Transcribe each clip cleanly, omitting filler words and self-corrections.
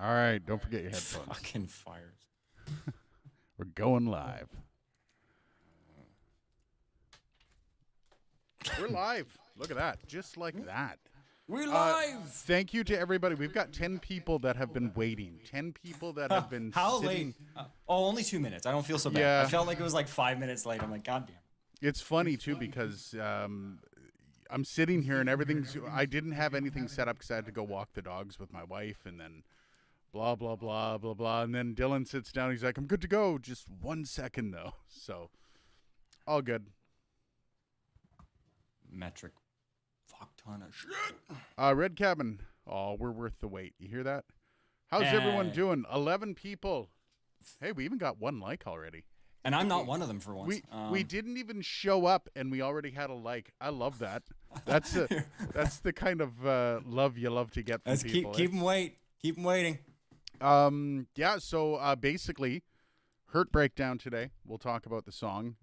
All right, don't forget your headphones. Fucking fires. We're going live. We're live. Look at that. Just like that. We're live. Thank you to everybody. We've got 10 people that have been waiting. 10 people that have been How sitting. late? Only 2 minutes. I don't feel so bad. Yeah. I felt like it was like 5 minutes late. I'm like, God damn. It's funny, too, because I'm sitting here and everything's... I didn't have anything set up because I had to go walk the dogs with my wife and then blah, blah, blah, blah, blah. And then Dylan sits down. He's like, I'm good to go. Just 1 second, though. So, all good. Metric. Fuck ton of shit. Red Cabin. Oh, we're worth the wait. You hear that? How's everyone doing? 11 people. Hey, we even got 1 like already. And I'm not one of them for once. We didn't even show up, and we already had a like. I love that. That's the kind of love you love to get from people. Keep them wait. Keep them waiting. Yeah. So basically, Hurt Breakdown today. We'll talk about the song.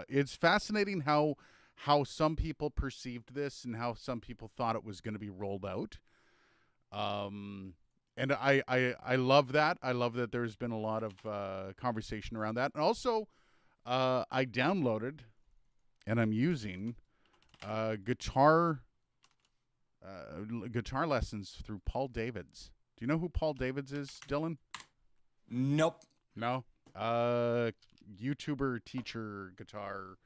It's fascinating how some people perceived this and how some people thought it was going to be rolled out. And I love that. I love that there's been a lot of conversation around that. And also, I downloaded and I'm using guitar lessons through Paul Davids. Do you know who Paul Davids is, Dylan? Nope. No. YouTuber, teacher, guitar.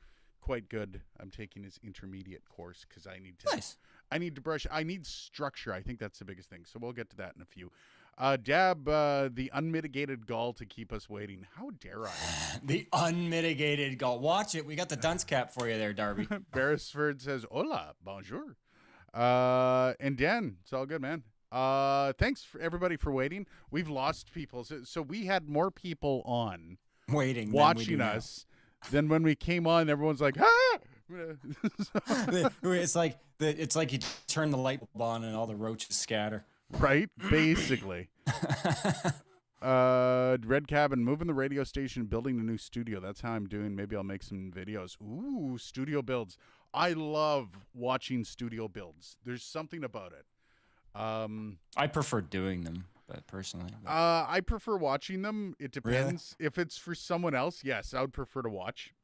Quite good. I'm taking his intermediate course because I need to. Nice. I need to brush. I need structure. I think that's the biggest thing. So we'll get to that in a few. Dab, the unmitigated gall to keep us waiting. How dare I? The unmitigated gall. Watch it. We got the dunce cap for you there, Darby. Beresford says, "Hola, bonjour." And Dan, it's all good, man. Thanks for everybody for waiting. We've lost people, so we had more people on Waiting, watching us. Then when we came on, everyone's like, "Ah!" It's like you turn the light bulb on and all the roaches scatter. Right, basically. Red Cabin, moving the radio station, building a new studio. That's how I'm doing. Maybe I'll make some videos. Ooh, studio builds. I love watching studio builds. There's something about it. I prefer doing them, but personally. I prefer watching them. It depends. Really? If it's for someone else, yes, I would prefer to watch.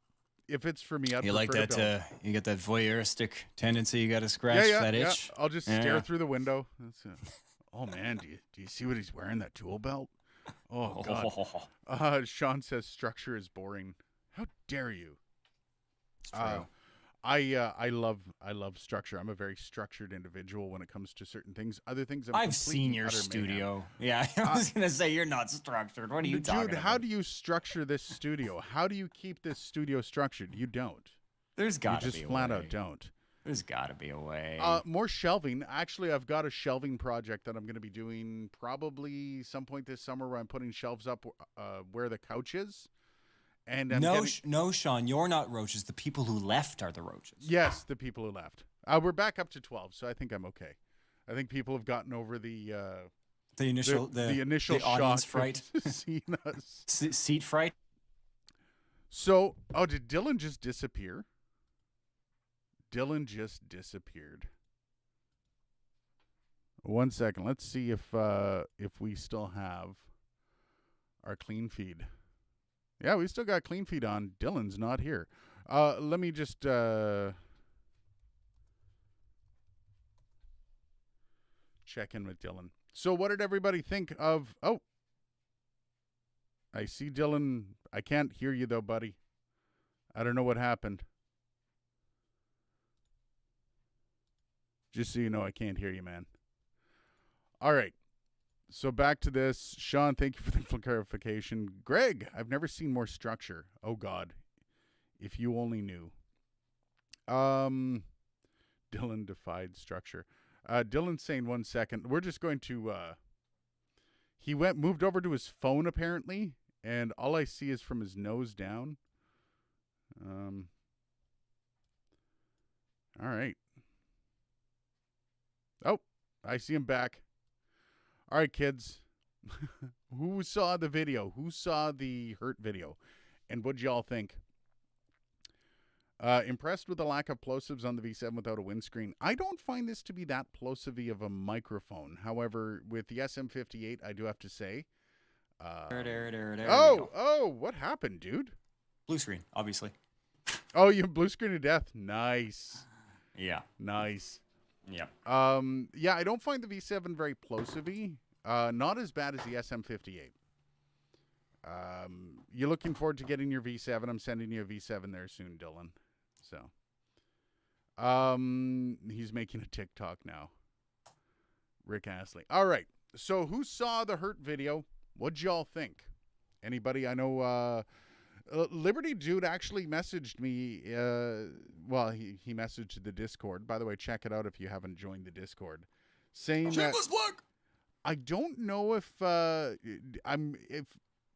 If it's for me, I'd prefer like that? to build. You get that voyeuristic tendency. You got to scratch that itch. I'll just stare through the window. Oh man, do you see what he's wearing? That tool belt? Oh god. Sean says structure is boring. How dare you? It's true. I love structure. I'm a very structured individual when it comes to certain things. Other things, I've seen your studio. Yeah, I was gonna say you're not structured. What are you talking about? Dude, how do you structure this studio? How do you keep this studio structured? You don't. There's got to be a way. You just flat out don't. There's got to be a way. More shelving. Actually, I've got a shelving project that I'm going to be doing probably some point this summer where I'm putting shelves up where the couch is. And no, Sean, you're not roaches. The people who left are the roaches. Yes, the people who left. We're back up to 12, so I think I'm okay. I think people have gotten over the initial shock audience fright, seeing us. Seat fright. So, did Dylan just disappear? Dylan just disappeared. 1 second. Let's see if we still have our clean feed. Yeah, we still got clean feed on. Dylan's not here. Let me just check in with Dylan. So what did everybody think of... Oh, I see Dylan. I can't hear you, though, buddy. I don't know what happened. Just so you know, I can't hear you, man. All right. So back to this. Sean, thank you for the clarification. Greg, I've never seen more structure. Oh, God. If you only knew. Dylan defied structure. Dylan's saying 1 second. We're just going to... he moved over to his phone, apparently, and all I see is from his nose down. All right. Oh, I see him back. All right, kids. Who saw the video? Who saw the Hurt video? And what'd y'all think? Impressed with the lack of plosives on the V7 without a windscreen. I don't find this to be that plosive of a microphone. However, with the SM58, I do have to say. Oh, what happened, dude? Blue screen, obviously. Oh, you blue screen to death. Nice. Yeah. Nice. Yeah. Yeah, I don't find the V7 very plosive-y. Not as bad as the SM58. You're looking forward to getting your V7. I'm sending you a V7 there soon, Dylan. So, he's making a TikTok now. Rick Astley. All right. So, who saw the Hurt video? What'd y'all think? Anybody? I know, Liberty Dude actually messaged me. Well, he messaged the Discord. By the way, check it out if you haven't joined the Discord. Saying Shameless plug. I don't know if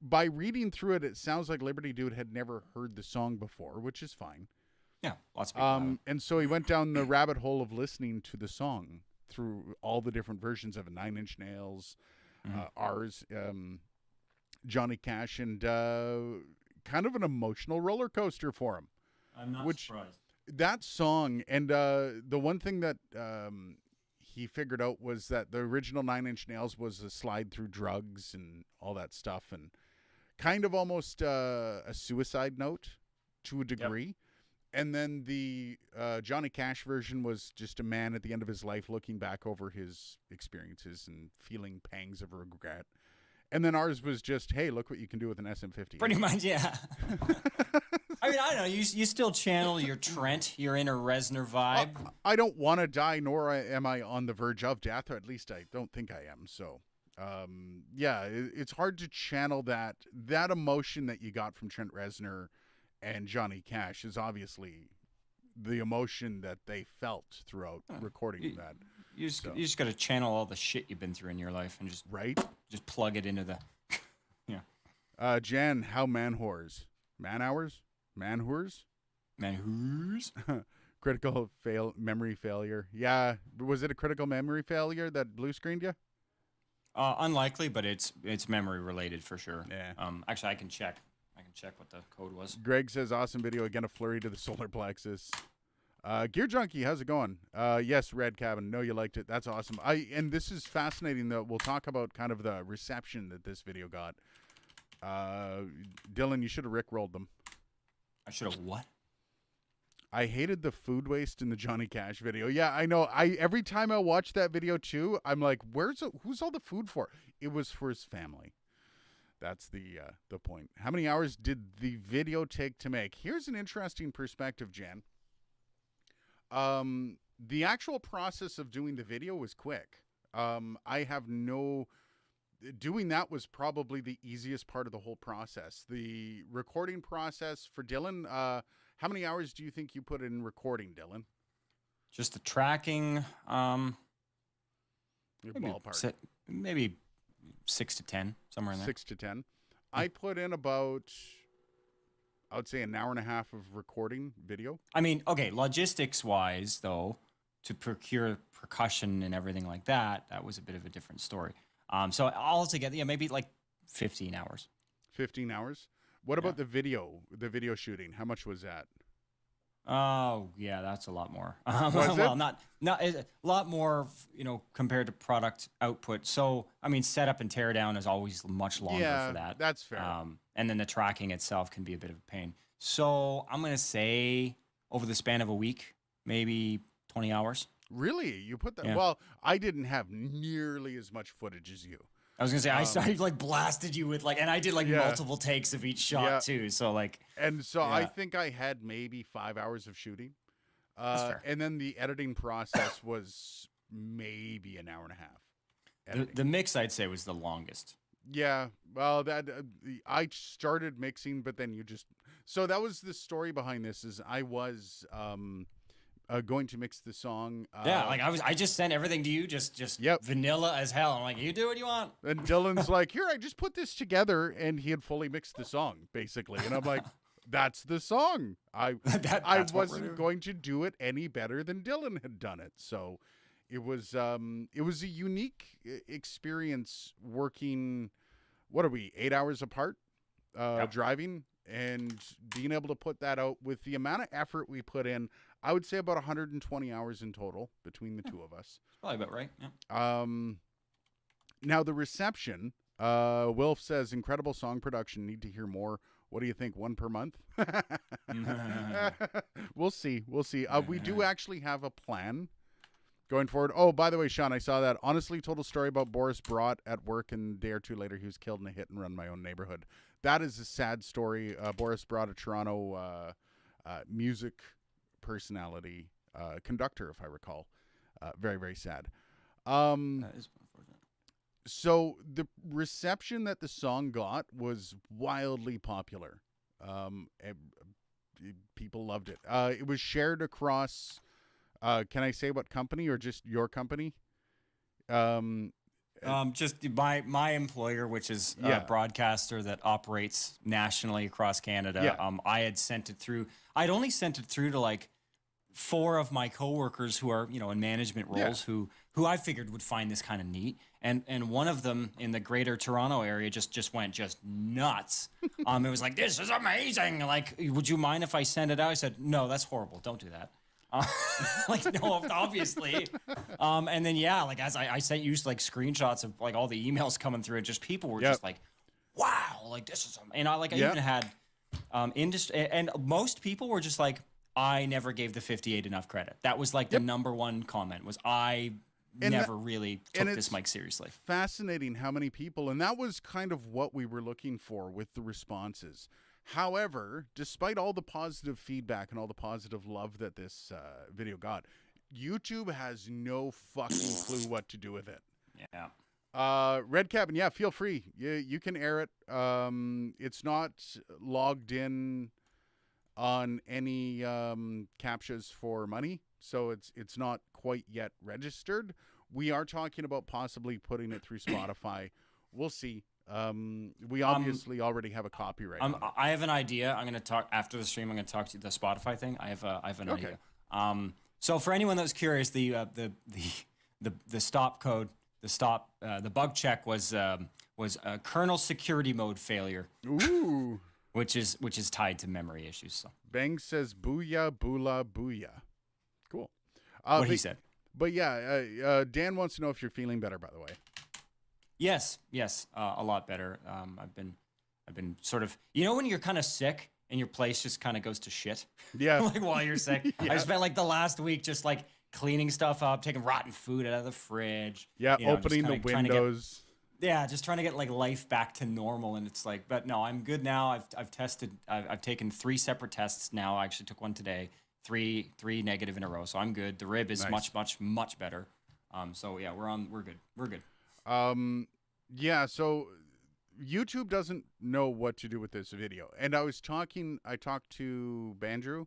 by reading through it, it sounds like Liberty Dude had never heard the song before, which is fine. Yeah, lots of people. And so he went down the rabbit hole of listening to the song through all the different versions of it, 9 Inch Nails, ours, Johnny Cash, and kind of an emotional roller coaster for him. I'm not surprised. That song, and the one thing that he figured out was that the original 9 Inch Nails was a slide through drugs and all that stuff, and kind of almost a suicide note to a degree. Yep. And then the Johnny Cash version was just a man at the end of his life looking back over his experiences and feeling pangs of regret. And then ours was just, hey, look what you can do with an SM50. Pretty much, yeah. I mean, I don't know. You still channel your Trent, your inner Reznor vibe. I don't want to die, nor am I on the verge of death, or at least I don't think I am. So, yeah, it's hard to channel that emotion that you got from Trent Reznor and Johnny Cash is obviously the emotion that they felt throughout recording that. You just got to channel all the shit you've been through in your life and just just plug it into the yeah. Jan, how man whores? Man hours? Man whores? Man whores? Critical memory failure. Yeah, was it a critical memory failure that blue screened you? Unlikely, but it's memory related for sure. Yeah. Actually, I can check what the code was. Greg says, awesome video. Again, a flurry to the solar plexus. Gear Junkie, how's it going? Yes, Red Cabin. No, you liked it. That's awesome. And this is fascinating, though. We'll talk about kind of the reception that this video got. Dylan, you should have rickrolled them. I should have what? I hated the food waste in the Johnny Cash video. Yeah, I know. Every time I watch that video, too, I'm like, who's all the food for? It was for his family. That's the point. How many hours did the video take to make? Here's an interesting perspective, Jan. The actual process of doing the video was quick. Doing that was probably the easiest part of the whole process. The recording process for Dylan, how many hours do you think you put in recording, Dylan? Just the tracking, Your ballpark. Maybe 6 to 10, somewhere in there. 6 to 10. I put in about, I would say, an hour and a half of recording video. I mean, okay, logistics-wise, though, to procure percussion and everything like that, that was a bit of a different story. So altogether, yeah, maybe like 15 hours. 15 hours? What about the video shooting? How much was that? Oh, yeah, that's a lot more. Was well, it? not a lot more, compared to product output. So, I mean, setup and tear down is always much longer for that. That's fair. And then the tracking itself can be a bit of a pain. So I'm going to say over the span of a week, maybe 20 hours. Really? You put that? Yeah. Well, I didn't have nearly as much footage as you. I was going to say, I blasted you with and I did multiple takes of each shot too. So I think I had maybe 5 hours of shooting. That's fair. And then the editing process was maybe an hour and a half. The mix, I'd say, was the longest. Yeah. Well, I started mixing, but then so that was the story behind this is I was, going to mix the song. I just sent everything to you, just vanilla as hell. I'm like, you do what you want. And Dylan's like, here, I just put this together, and he had fully mixed the song, basically. And I'm like, that's the song. I wasn't going to do it any better than Dylan had done it. So it was a unique experience working. What are we, 8 hours apart? driving, and being able to put that out with the amount of effort we put in. I would say about 120 hours in total between the two of us. Probably about right. Yeah. Now the reception, Wilf says, incredible song production. Need to hear more. What do you think? One per month? We'll see. We'll see. We do actually have a plan going forward. Oh, by the way, Sean, I saw that. Honestly, total story about Boris Brott at work, and a day or two later, he was killed in a hit and run in my own neighborhood. That is a sad story. Boris Brott, a Toronto music personality, conductor, if I recall. Very, very sad. That is unfortunate. So the reception that the song got was wildly popular. People loved it. It was shared across, can I say what company, or just your company? Just my employer, which is a broadcaster that operates nationally across Canada. Yeah. I had sent it through. I'd only sent it through to like 4 of my coworkers who are, in management roles, who I figured would find this kind of neat. And one of them in the greater Toronto area just went nuts. It was like, this is amazing. Like, would you mind if I send it out? I said, no, that's horrible. Don't do that. Like, no, obviously. And then, like, as I sent you like screenshots of like all the emails coming through, and just people were just like, wow, like this is, and I even had industry, and most people were just like, I never gave the 58 enough credit. That was like the number one comment was, I never really took this mic seriously. Fascinating how many people, and that was kind of what we were looking for with the responses. However, despite all the positive feedback and all the positive love that this video got, YouTube has no fucking clue what to do with it. Yeah. Red Cabin, feel free. You can air it. It's not logged in on any captchas for money, so it's not quite yet registered. We are talking about possibly putting it through Spotify. We'll see. We obviously already have a copyright. I have an idea. I'm going to talk after the stream. I'm going to talk to the Spotify thing. I have an idea. So for anyone that was curious, the stop code, the bug check was a kernel security mode failure. Ooh. Which is tied to memory issues. So. Bang says booyah, boola, booyah. Cool. What he said. But Dan wants to know if you're feeling better, by the way. Yes, a lot better. I've been sort of, when you're kind of sick and your place just kind of goes to shit. Yeah. Like while you're sick. I spent like the last week just like cleaning stuff up, taking rotten food out of the fridge. Yeah, opening the windows. Just trying to get like life back to normal, and it's like, but no, I'm good now. I've tested. I've taken 3 separate tests now. I actually took one today. 3 negative in a row, so I'm good. The rib is much better. So yeah, we're good. We're good. So YouTube doesn't know what to do with this video, and I talked to Bandrew,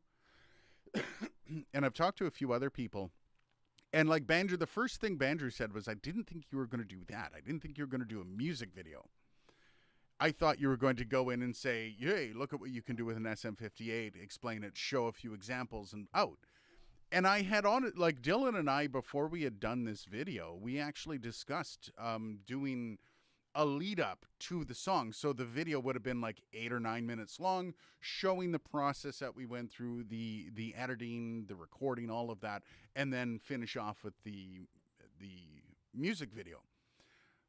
and I've talked to a few other people. And like Bandrew, the first thing Bandrew said was, I didn't think you were going to do that. I didn't think you were going to do a music video. I thought you were going to go in and say, hey, look at what you can do with an SM58, explain it, show a few examples, and out. And I had on it, like Dylan and I, before we had done this video, we actually discussed doing a lead up to the song. So the video would have been like 8 or 9 minutes long, showing the process that we went through, the editing, the recording, all of that, and then finish off with the music video.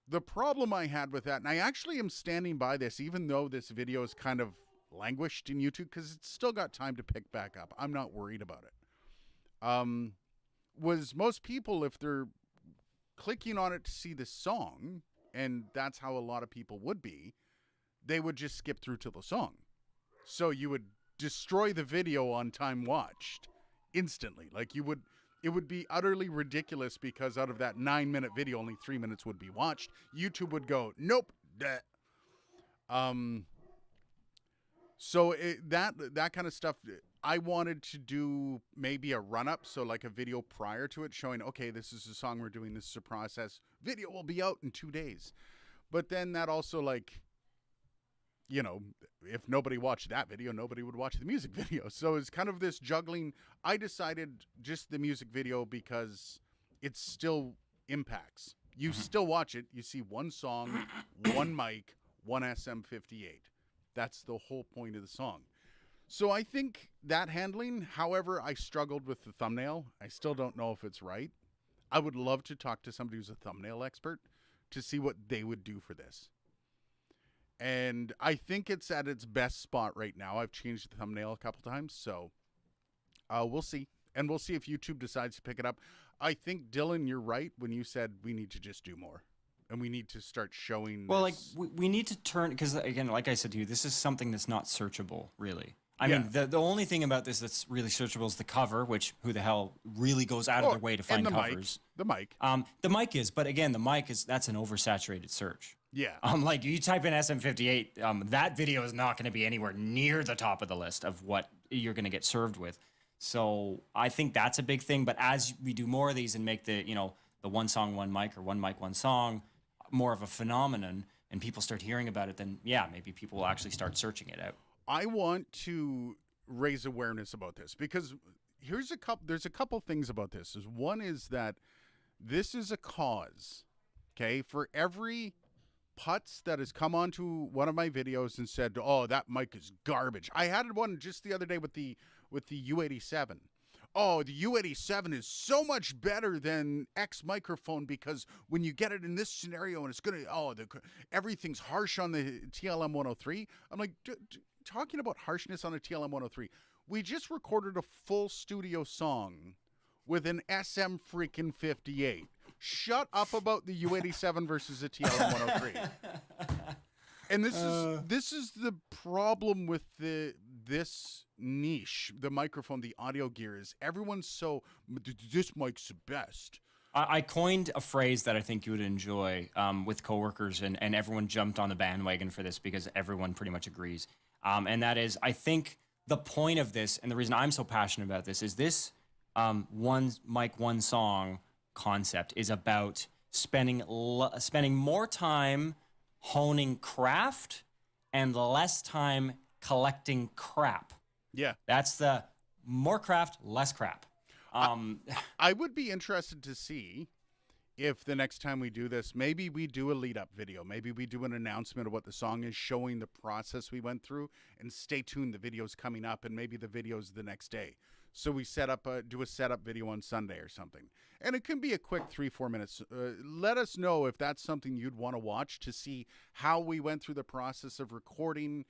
The problem I had with that, and I actually am standing by this, even though this video is kind of languished in YouTube, because it's still got time to pick back up. I'm not worried about it. Was most people, if they're clicking on it to see the song, and that's how a lot of people would be, they would just skip through to the song. So you would destroy the video on time watched instantly. Like it would be utterly ridiculous, because out of that 9-minute video, only 3 minutes would be watched. YouTube would go, nope. So that kind of stuff, I wanted to do maybe a run-up, so like a video prior to it showing, okay, this is a song we're doing, this is a process. Video will be out in 2 days. But then that also, like, if nobody watched that video, nobody would watch the music video. So it's kind of this juggling. I decided just the music video because it still impacts. You still watch it. You see one song, one mic, one SM58. That's the whole point of the song. So I think that handling, however, I struggled with the thumbnail. I still don't know if it's right. I would love to talk to somebody who's a thumbnail expert to see what they would do for this. And I think it's at its best spot right now. I've changed the thumbnail a couple times, so we'll see. And we'll see if YouTube decides to pick it up. I think, Dylan, you're right when you said we need to just do more. And we need to start showing Well, this. like, we need to turn, because, again, like I said to you, this is something that's not searchable, really. I mean, the only thing about this that's really searchable is the cover, which who the hell really goes out of their way to find covers. The mic. The mic is, but again, the mic is, that's an oversaturated search. Yeah. Like you type in SM58, that video is not going to be anywhere near the top of the list of what you're going to get served with. So I think that's a big thing. But as we do more of these and make the, the one song, one mic, or one mic, one song more of a phenomenon, and people start hearing about it, then yeah, maybe people will actually start searching it out. I want to raise awareness about this because there's a couple things about this. One is that this is a cause, okay? For every putz that has come onto one of my videos and said, "Oh, that mic is garbage." I had one just the other day with the U87. Oh, the U87 is so much better than X microphone because when you get it in this scenario and it's going to, everything's harsh on the TLM 103. I'm like, talking about harshness on a TLM 103. We just recorded a full studio song with an SM freaking 58. Shut up about the U87 versus the TLM 103. And this is the problem with this niche, the microphone, the audio gear, is everyone's so, this mic's the best. I coined a phrase that I think you would enjoy with coworkers, and everyone jumped on the bandwagon for this because everyone pretty much agrees. And that is, I think the point of this, and the reason I'm so passionate about this, is this one mic, one song concept is about spending more time honing craft and less time collecting crap. Yeah. That's the more craft, less crap. I would be interested to see if the next time we do this, maybe we do a lead-up video. Maybe we do an announcement of what the song is, showing the process we went through, and stay tuned. The video's coming up, and maybe the video's the next day. So we do a setup video on Sunday or something. And it can be a quick 3-4 minutes. Let us know if that's something you'd want to watch to see how we went through the process of recording,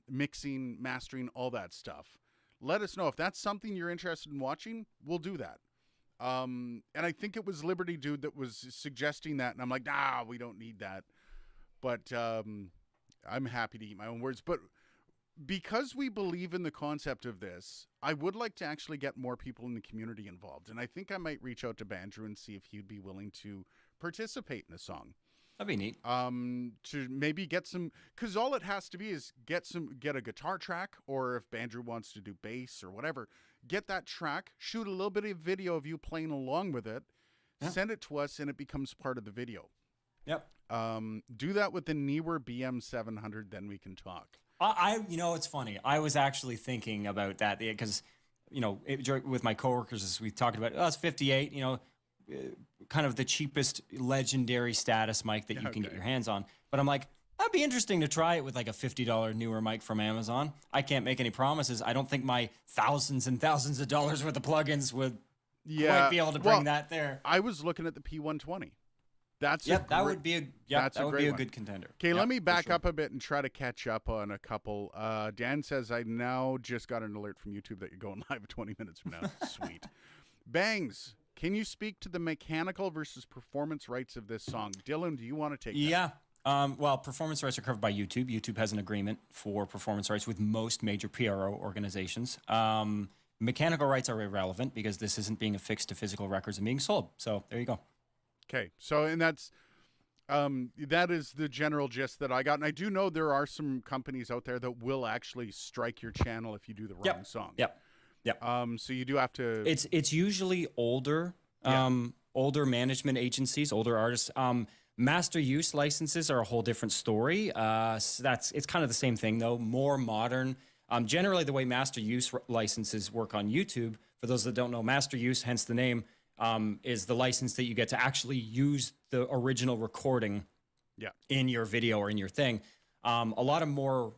mixing, mastering, all that stuff. Let us know if that's something you're interested in watching. We'll do that. And I think it was Liberty Dude that was suggesting that, and I'm like, nah, we don't need that. But I'm happy to eat my own words. But because we believe in the concept of this, I would like to actually get more people in the community involved. And I think I might reach out to Bandrew and see if he'd be willing to participate in a song. That'd be neat. To maybe get some, because all it has to be is get a guitar track, or if Bandrew wants to do bass or whatever, get that track, shoot a little bit of video of you playing along with it, send it to us, and it becomes part of the video. Yep. Do that with the Neewer BM700, then we can talk. It's funny. I was actually thinking about that because, with my coworkers, as we talked about, it's 58, kind of the cheapest legendary status mic that you can get your hands on. But I'm like, that'd be interesting to try it with like a $50 newer mic from Amazon. I can't make any promises. I don't think my thousands and thousands of dollars worth of plugins would quite be able to bring that there. I was looking at the P120. That would be a good contender. Okay, let me back up a bit and try to catch up on a couple. Dan says, I now just got an alert from YouTube that you're going live 20 minutes from now. Sweet. Bangs, can you speak to the mechanical versus performance rights of this song? Dylan, do you want to take that? Yeah. Well, performance rights are covered by YouTube. YouTube has an agreement for performance rights with most major PRO organizations. Mechanical rights are irrelevant because this isn't being affixed to physical records and being sold. So there you go. Okay, so and that is the general gist that I got, and I do know there are some companies out there that will actually strike your channel if you do the wrong song. Yep. So you do have to. It's usually older management agencies, older artists. Master use licenses are a whole different story. It's kind of the same thing though, more modern. Generally, the way master use licenses work on YouTube, for those that don't know, master use, hence the name. Is the license that you get to actually use the original recording in your video or in your thing. A lot of more,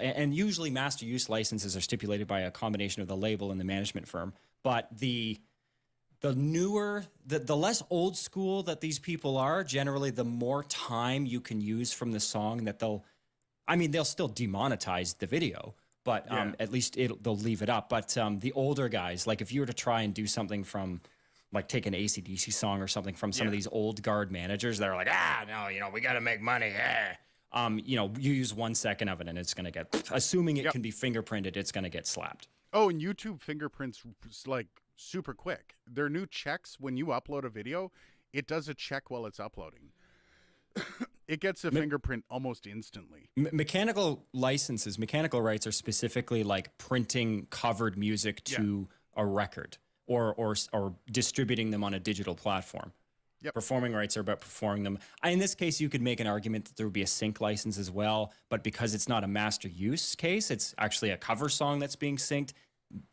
and usually master use licenses are stipulated by a combination of the label and the management firm. But the newer, the less old school that these people are, generally the more time you can use from the song that they'll still demonetize the video, but at least they'll leave it up. But the older guys, like if you were to try and do something from, like take an AC/DC song or something from some of these old guard managers that are like, no, we got to make money. You use 1 second of it and it's going to get, assuming it can be fingerprinted, it's going to get slapped. Oh, and YouTube fingerprints like super quick. Their new checks, when you upload a video, it does a check while it's uploading. It gets a fingerprint almost instantly. Mechanical rights are specifically like printing covered music to a record or distributing them on a digital platform. Yep. Performing rights are about performing them. In this case, you could make an argument that there would be a sync license as well, but because it's not a master use case, it's actually a cover song that's being synced.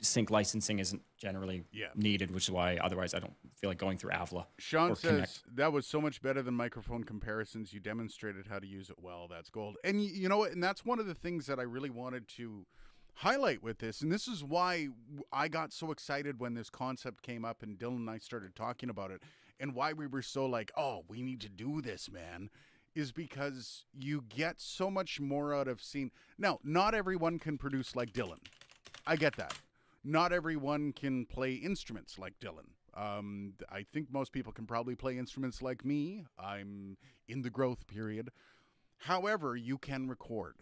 Sync licensing isn't generally needed, which is why otherwise I don't feel like going through AVLA. Sean says, that was so much better than microphone comparisons. You demonstrated how to use it well. That's gold. And you know what? And that's one of the things that I really wanted to highlight with this. And this is why I got so excited when this concept came up and Dylan and I started talking about it, and why we were so like, oh, we need to do this, man, is because you get so much more out of seeing. Now, not everyone can produce like Dylan. I get that. Not everyone can play instruments like Dylan. I think most people can probably play instruments like me. I'm in the growth period. However, you can record.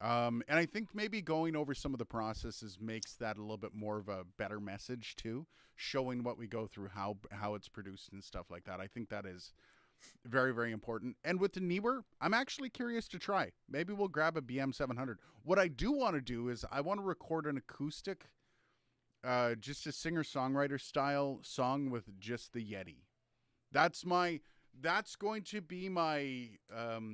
And I think maybe going over some of the processes makes that a little bit more of a better message too, showing what we go through, how it's produced and stuff like that. I think that is very, very important. And with the Neewer, I'm actually curious to try. Maybe we'll grab a BM700. What I do want to do is I want to record an acoustic, just a singer-songwriter style song with just the Yeti. That's going to be my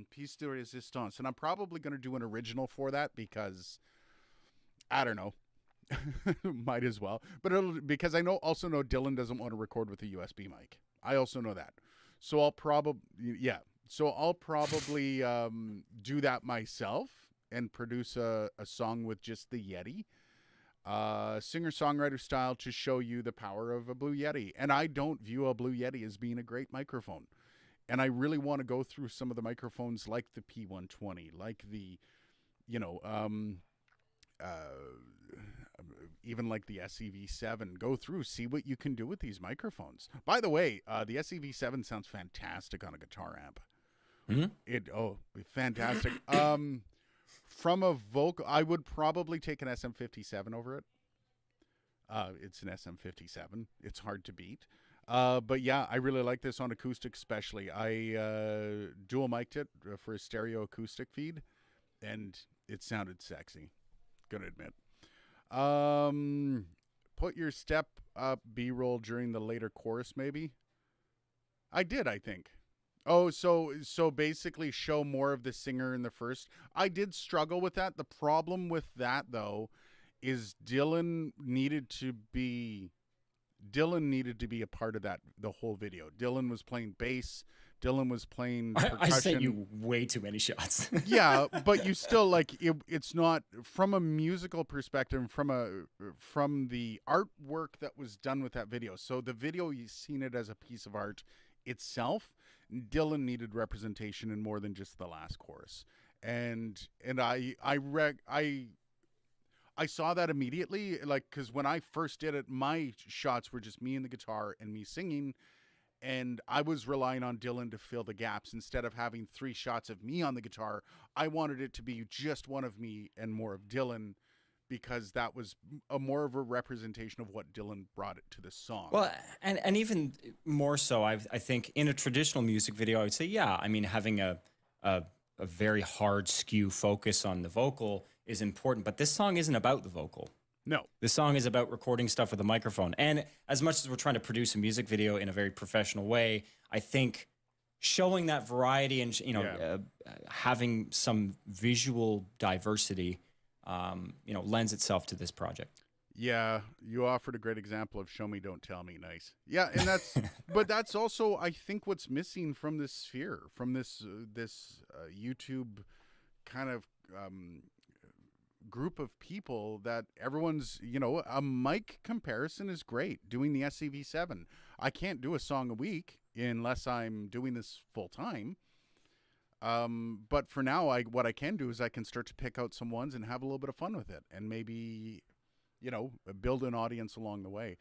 piece de resistance. And I'm probably going to do an original for that because, I don't know, might as well. But because I also know Dylan doesn't want to record with a USB mic. I also know that. So I'll probably, do that myself and produce a song with just the Yeti. Singer-songwriter style to show you the power of a Blue Yeti. And I don't view a Blue Yeti as being a great microphone. And I really want to go through some of the microphones like the P120, like the, even like the SEV7, go through, see what you can do with these microphones. By the way, the SEV7 sounds fantastic on a guitar amp. Mm-hmm. Fantastic. From a vocal, I would probably take an SM57 over it. It's an SM57. It's hard to beat. But yeah, I really like this on acoustic especially. I dual mic'd it for a stereo acoustic feed, and it sounded sexy. Gonna admit. Put your step up B-roll during the later chorus, maybe? I did, I think. Oh, so basically show more of the singer in the first. I did struggle with that. The problem with that, though, is Dylan needed to be a part of that, the whole video. Dylan was playing bass. Dylan was playing percussion. I sent you way too many shots. Yeah, but you still, like, it's not, from a musical perspective, from the artwork that was done with that video. So the video, you've seen it as a piece of art itself. Dylan needed representation in more than just the last chorus. And I saw that immediately, like, because when I first did it, my shots were just me and the guitar and me singing, and I was relying on Dylan to fill the gaps. Instead of having 3 shots of me on the guitar, I wanted it to be just one of me and more of Dylan, because that was more of a representation of what Dylan brought it to the song. Well, and even more so, I think in a traditional music video, I would say, yeah, I mean, having a very hard skew focus on the vocal is important, but this song isn't about the vocal. No. This song is about recording stuff with a microphone. And as much as we're trying to produce a music video in a very professional way, I think showing that variety and, having some visual diversity, lends itself to this project. Yeah, you offered a great example of show me, don't tell me. Nice. Yeah, and that's, but that's also, I think, what's missing from this sphere, from this YouTube kind of group of people that everyone's, a mic comparison is great. Doing the SCV7, I can't do a song a week unless I'm doing this full time. But for now, what I can do is I can start to pick out some ones and have a little bit of fun with it, and maybe, build an audience along the way.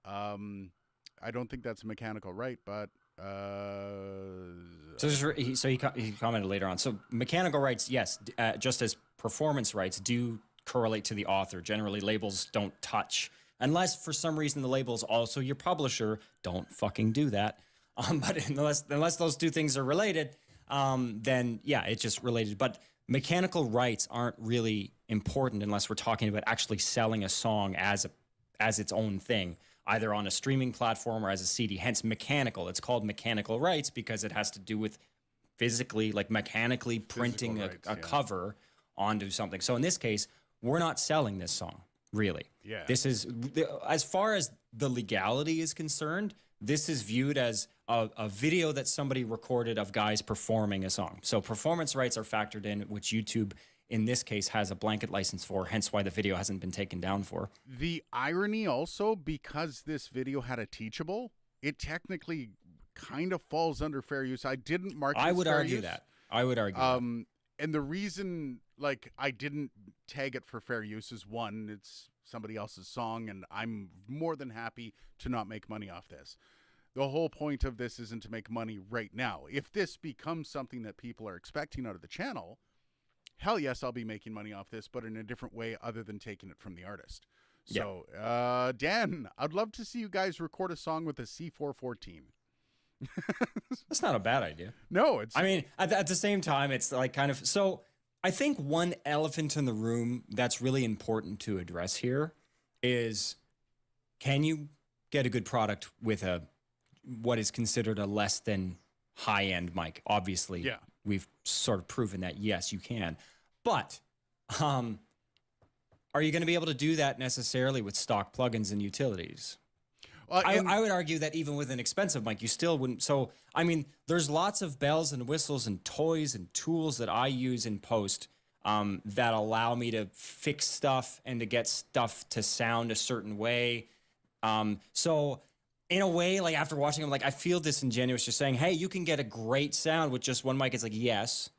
I don't think that's mechanical right, but he commented later on. So mechanical rights, yes, just as performance rights do correlate to the author. Generally, labels don't touch unless for some reason the label's also your publisher. Don't fucking do that. But unless those two things are related, then yeah, it's just related. But mechanical rights aren't really important unless we're talking about actually selling a song as its own thing, either on a streaming platform or as a CD. Hence mechanical. It's called mechanical rights because it has to do with physically, like mechanically printing a cover onto something. So in this case, we're not selling this song, really. Yeah. This is, as far as the legality is concerned, this is viewed as a video that somebody recorded of guys performing a song. So performance rights are factored in, which YouTube, in this case, has a blanket license for, hence why the video hasn't been taken down for. The irony also, because this video had a teachable, it technically kind of falls under fair use. I didn't mark it as I would fair argue use. that. I would argue that. And the reason, I didn't tag it for fair use is, one, it's somebody else's song, and I'm more than happy to not make money off this. The whole point of this isn't to make money right now. If this becomes something that people are expecting out of the channel, hell yes, I'll be making money off this, but in a different way other than taking it from the artist. So, Dan, I'd love to see you guys record a song with a C414. That's not a bad idea. No, it's... I mean, at the same time, it's like kind of... So I think one elephant in the room that's really important to address here is, can you get a good product with what is considered a less than high-end mic? Obviously, we've sort of proven that, yes, you can. But are you going to be able to do that necessarily with stock plugins and utilities? I would argue that even with an expensive mic, you still wouldn't. So, I mean, there's lots of bells and whistles and toys and tools that I use in post that allow me to fix stuff and to get stuff to sound a certain way. So, in a way, like after watching them, I feel disingenuous just saying, hey, you can get a great sound with just one mic. It's like, yes,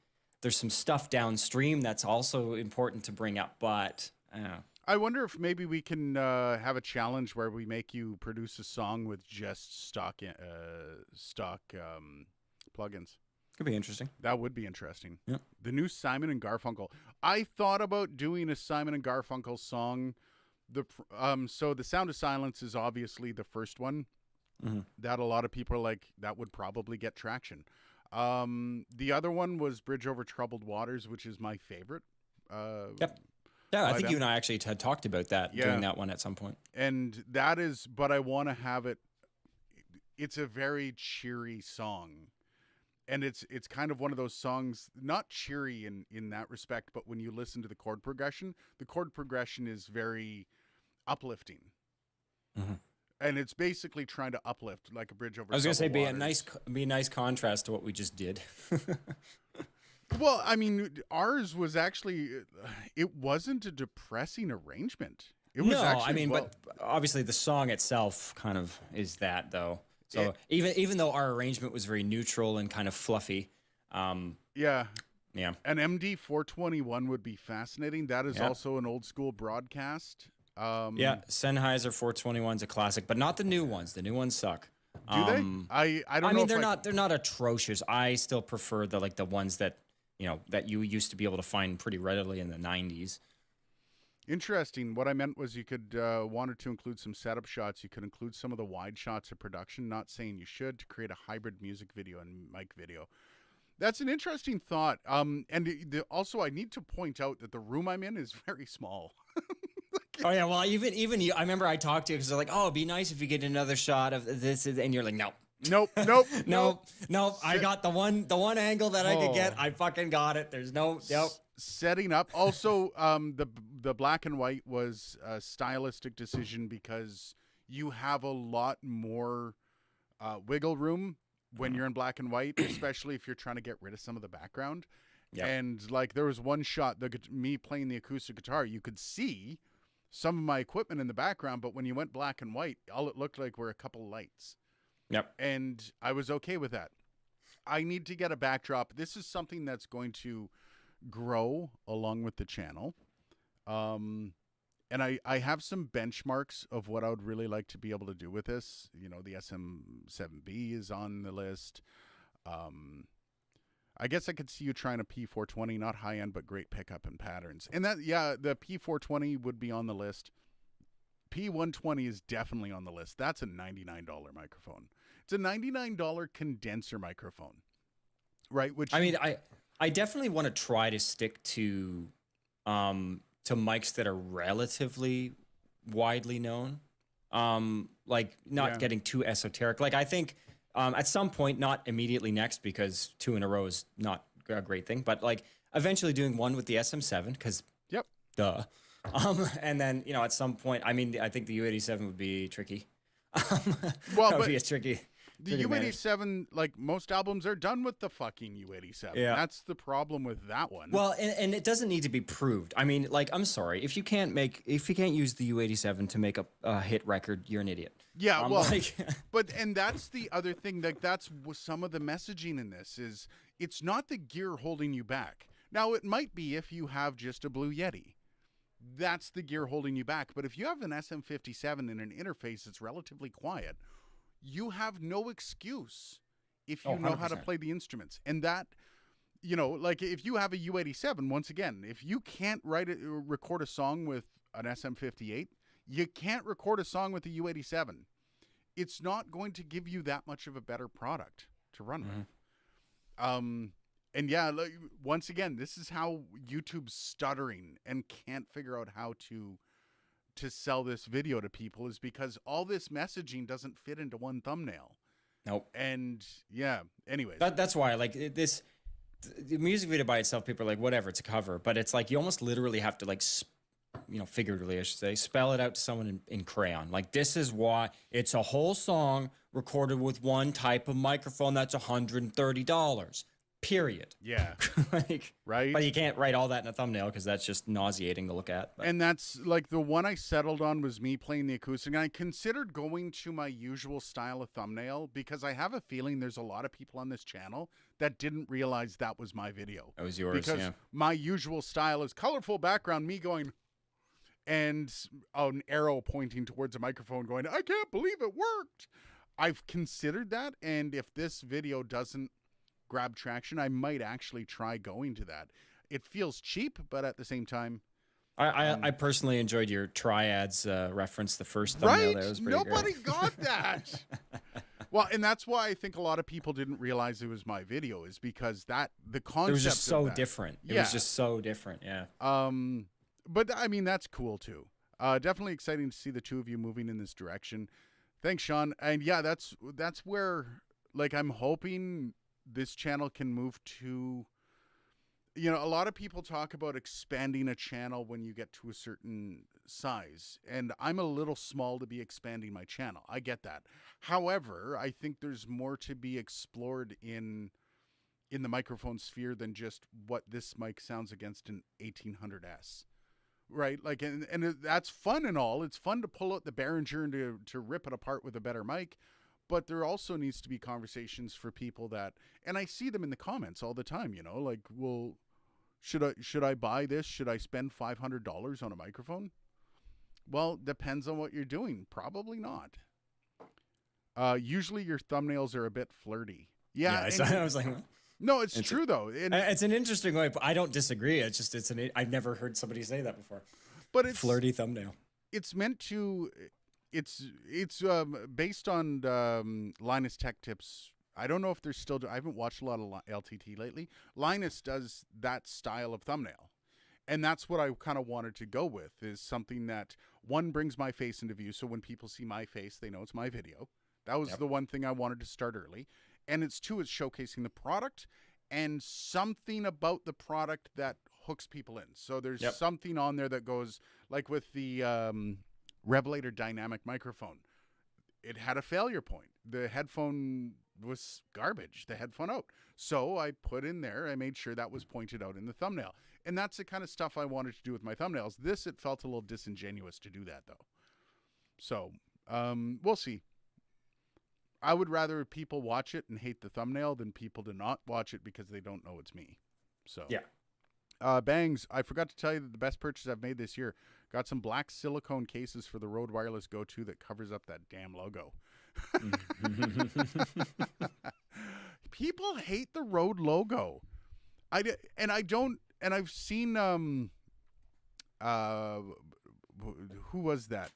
there's some stuff downstream that's also important to bring up, but I don't know. I wonder if maybe we can have a challenge where we make you produce a song with just stock plugins. Could be interesting. That would be interesting. Yeah. The new Simon and Garfunkel. I thought about doing a Simon and Garfunkel song. So The Sound of Silence is obviously the first one that a lot of people are like, that would probably get traction. The other one was Bridge Over Troubled Waters, which is my favorite. Yep. Yeah, I think you and I actually had talked about that, doing that one at some point. And that is, but I want to have it, it's a very cheery song. And it's kind of one of those songs, not cheery in that respect, but when you listen to the chord progression is very uplifting. Mm-hmm. And it's basically trying to uplift, like a Bridge Over Troubled Waters. I was going to say, be a nice contrast to what we just did. Well, I mean, ours was actually, it wasn't a depressing arrangement. It was but obviously the song itself kind of is that, though. So even though our arrangement was very neutral and kind of fluffy. Yeah. An MD 421 would be fascinating. That is also an old school broadcast. Sennheiser 421's a classic, but not the new ones. The new ones suck. Do they? I don't know. I mean, they're not atrocious. I still prefer the ones that that you used to be able to find pretty readily in the 90s. Interesting. What I meant was you could wanted to include some setup shots. You could include some of the wide shots of production. Not saying you should, to create a hybrid music video and mic video. That's an interesting thought. Also, I need to point out that the room I'm in is very small. Oh yeah, well even you. I remember I talked to you because they're like, "Oh, it'd be nice if you get another shot of this," and you're like, "No." Nope. I got the one angle that I could get. I fucking got it. There's no setting up. Also, the black and white was a stylistic decision because you have a lot more wiggle room when you're in black and white, especially if you're trying to get rid of some of the background. Yep. And like there was one shot, me playing the acoustic guitar, you could see some of my equipment in the background, but when you went black and white, all it looked like were a couple lights. Yep. And I was okay with that. I need to get a backdrop. This is something that's going to grow along with the channel. And I have some benchmarks of what I would really like to be able to do with this. You know, the SM7B is on the list. I guess I could see you trying a P420, not high end, but great pickup and patterns. And that, yeah, the P420 would be on the list. P120 is definitely on the list. That's a $99 microphone. It's a $99 condenser microphone, right? Which I mean, I definitely want to try to stick to mics that are relatively widely known. Like not getting too esoteric. Like I think at some point, not immediately next, because 2 in a row is not a great thing, but like eventually doing one with the SM7, because duh. And then, you know, at some point, I mean, I think the U87 would be tricky. Well, that would but be a tricky. the U87, like most albums are done with the fucking U87. Yeah. That's the problem with that one. Well, and it doesn't need to be proved. I mean, like, I'm sorry, if you can't use the U87 to make a hit record, you're an idiot. Yeah, well, like, and that's the other thing. Like, that's some of the messaging in this is it's not the gear holding you back. Now, it might be if you have just a Blue Yeti. That's the gear holding you back. But if you have an SM57 and an interface that's relatively quiet, you have no excuse if you know how to play the instruments. And that, you know, like if you have a U87, once again, if you can't record a song with an SM58, you can't record a song with a U87. It's not going to give you that much of a better product to run with. And yeah, like, once again, this is how YouTube's stuttering and can't figure out how to sell this video to people, is because all this messaging doesn't fit into one thumbnail. Nope. And yeah, anyways. That's why, like, the music video by itself, people are like, whatever, it's a cover. But it's like you almost literally have to, like, you know, figuratively, I should say, spell it out to someone in crayon. Like, this is why it's a whole song recorded with one type of microphone that's $130. Period. Yeah. Like, right. But you can't write all that in a thumbnail because that's just nauseating to look at. But. And that's like the one I settled on was me playing the acoustic. And I considered going to my usual style of thumbnail because I have a feeling there's a lot of people on this channel that didn't realize that was my video. That was yours, because my usual style is colorful background, me going and an arrow pointing towards a microphone going, I can't believe it worked. I've considered that. And if this video doesn't grab traction, I might actually try going to that. It feels cheap, but at the same time, I personally enjoyed your triads reference. The first thumbnail there was pretty Nobody great. got that. Well, and that's why I think a lot of people didn't realize it was my video, is because the concept. It was just so different. It was just so different. Yeah. But I mean, that's cool too. Definitely exciting to see the two of you moving in this direction. Thanks, Sean. And yeah, that's where, like, I'm hoping this channel can move to, you know, a lot of people talk about expanding a channel when you get to a certain size, and I'm a little small to be expanding my channel. I get that. However, I think there's more to be explored in the microphone sphere than just what this mic sounds against an 1800S. Right? Like, and that's fun and all. It's fun to pull out the Behringer and to rip it apart with a better mic. But there also needs to be conversations for people that, and I see them in the comments all the time, you know, like, well, should I buy this? Should I spend $500 on a microphone? Well, depends on what you're doing. Probably not. Usually your thumbnails are a bit flirty. Yeah. I was like, no, it's true though. And it's an interesting way. I don't disagree. It's just, I've never heard somebody say that before. But it's flirty thumbnail. It's meant to, it's based on Linus Tech Tips. I don't know if they're still. I haven't watched a lot of LTT lately. Linus does that style of thumbnail, and that's what I kind of wanted to go with. Is something that, one, brings my face into view, so when people see my face, they know it's my video. That was the one thing I wanted to start early, and it's two, it's showcasing the product and something about the product that hooks people in. So there's something on there that goes, like with the Revelator dynamic microphone. It had a failure point. The headphone was garbage, the headphone out. So I put in there, I made sure that was pointed out in the thumbnail. And that's the kind of stuff I wanted to do with my thumbnails. This, it felt a little disingenuous to do that, though. So, we'll see. I would rather people watch it and hate the thumbnail than people to not watch it because they don't know it's me. So, Yeah. Bangs, I forgot to tell you that the best purchase I've made this year. Got some black silicone cases for the Rode Wireless Go 2 that covers up that damn logo. People hate the Rode logo. I've seen who was that?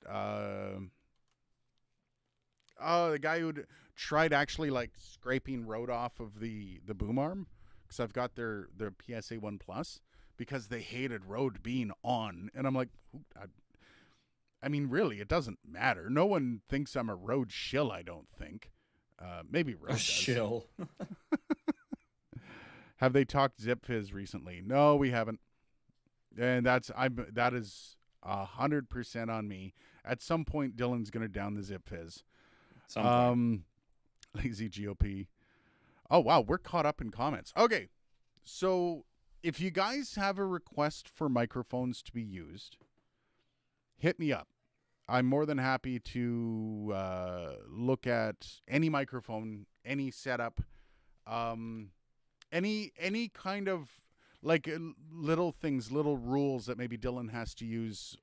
The guy who tried actually like scraping Rode off of the boom arm, because I've got their PSA 1 Plus, because they hated Rode being on, and I'm like, I mean, really, it doesn't matter. No one thinks I'm a Rode shill, I don't think. Maybe Rode does. Shill. Have they talked Zip Fizz recently? No, we haven't. And that is 100% on me. At some point, Dylan's going to down the Zip Fizz. Lazy GOP. Oh, wow, we're caught up in comments. Okay, so if you guys have a request for microphones to be used, hit me up. I'm more than happy to look at any microphone, any setup, any kind of like little things, little rules that maybe Dylan has to use,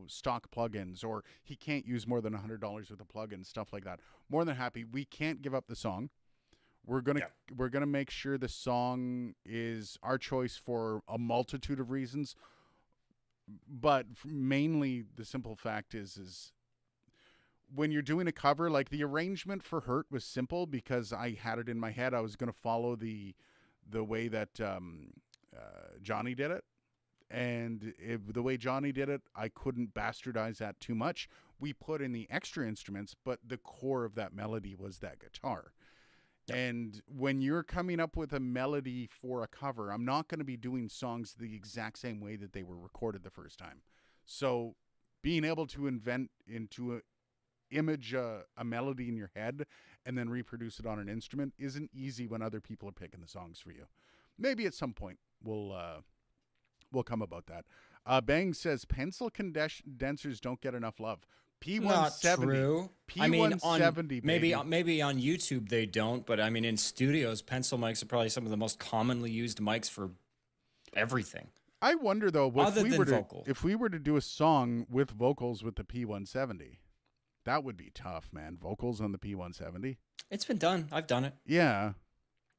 stock plugins, or he can't use more than $100 worth of plugins, stuff like that. More than happy. We can't give up the song. We're gonna make sure the song is our choice for a multitude of reasons. But mainly the simple fact is when you're doing a cover, like the arrangement for Hurt was simple because I had it in my head. I was going to follow the way that Johnny did it. And the way Johnny did it, I couldn't bastardize that too much. We put in the extra instruments, but the core of that melody was that guitar. Yep. And when you're coming up with a melody for a cover, I'm not going to be doing songs the exact same way that they were recorded the first time. So being able to image a melody in your head and then reproduce it on an instrument isn't easy when other people are picking the songs for you. Maybe at some point we'll come about that. Bang says pencil condensers don't get enough love. P170. Not true. P170. Maybe on YouTube they don't, but I mean in studios, pencil mics are probably some of the most commonly used mics for everything. I wonder though, if we were to do a song with vocals with the P170, that would be tough, man. Vocals on the P170. It's been done. I've done it. Yeah.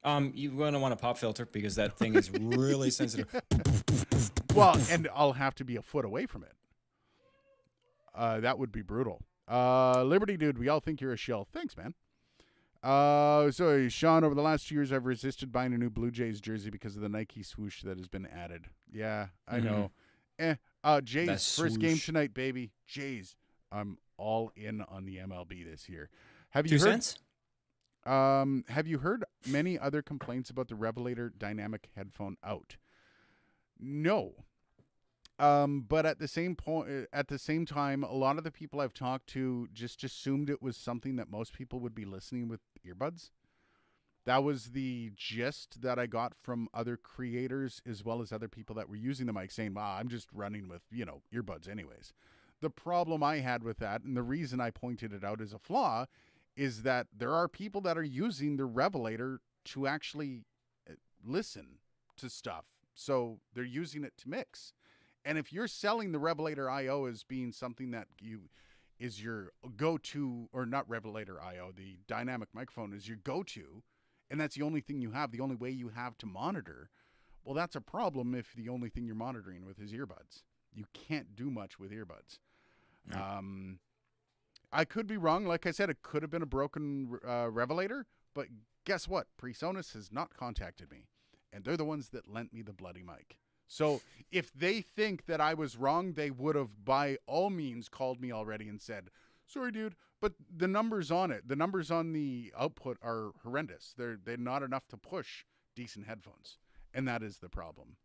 You're going to want a pop filter because that thing is really sensitive. Well, and I'll have to be a foot away from it. That would be brutal. Liberty Dude, we all think you're a shill. Thanks, man. So Sean, over the last 2 years, I've resisted buying a new Blue Jays jersey because of the Nike swoosh that has been added. Yeah, I know. Jays, first game tonight, baby. Jays, I'm all in on the MLB this year. Have you heard? Have you heard many other complaints about the Revelator dynamic headphone out? No. But at the same time, a lot of the people I've talked to just assumed it was something that most people would be listening with earbuds. That was the gist that I got from other creators as well as other people that were using the mic saying, "Wow, I'm just running with, earbuds anyways." The problem I had with that, and the reason I pointed it out as a flaw, is that there are people that are using the Revelator to actually listen to stuff. So they're using it to mix. And if you're selling the Revelator IO as being something that is your go-to, or not Revelator IO, the dynamic microphone is your go-to, and that's the only thing you have, the only way you have to monitor, well, that's a problem if the only thing you're monitoring with is earbuds. You can't do much with earbuds. No. I could be wrong. Like I said, it could have been a broken Revelator, but guess what? PreSonus has not contacted me, and they're the ones that lent me the bloody mic. So if they think that I was wrong, they would have by all means called me already and said, "Sorry, dude, but the numbers on it, the numbers on the output are horrendous. They're not enough to push decent headphones." And that is the problem.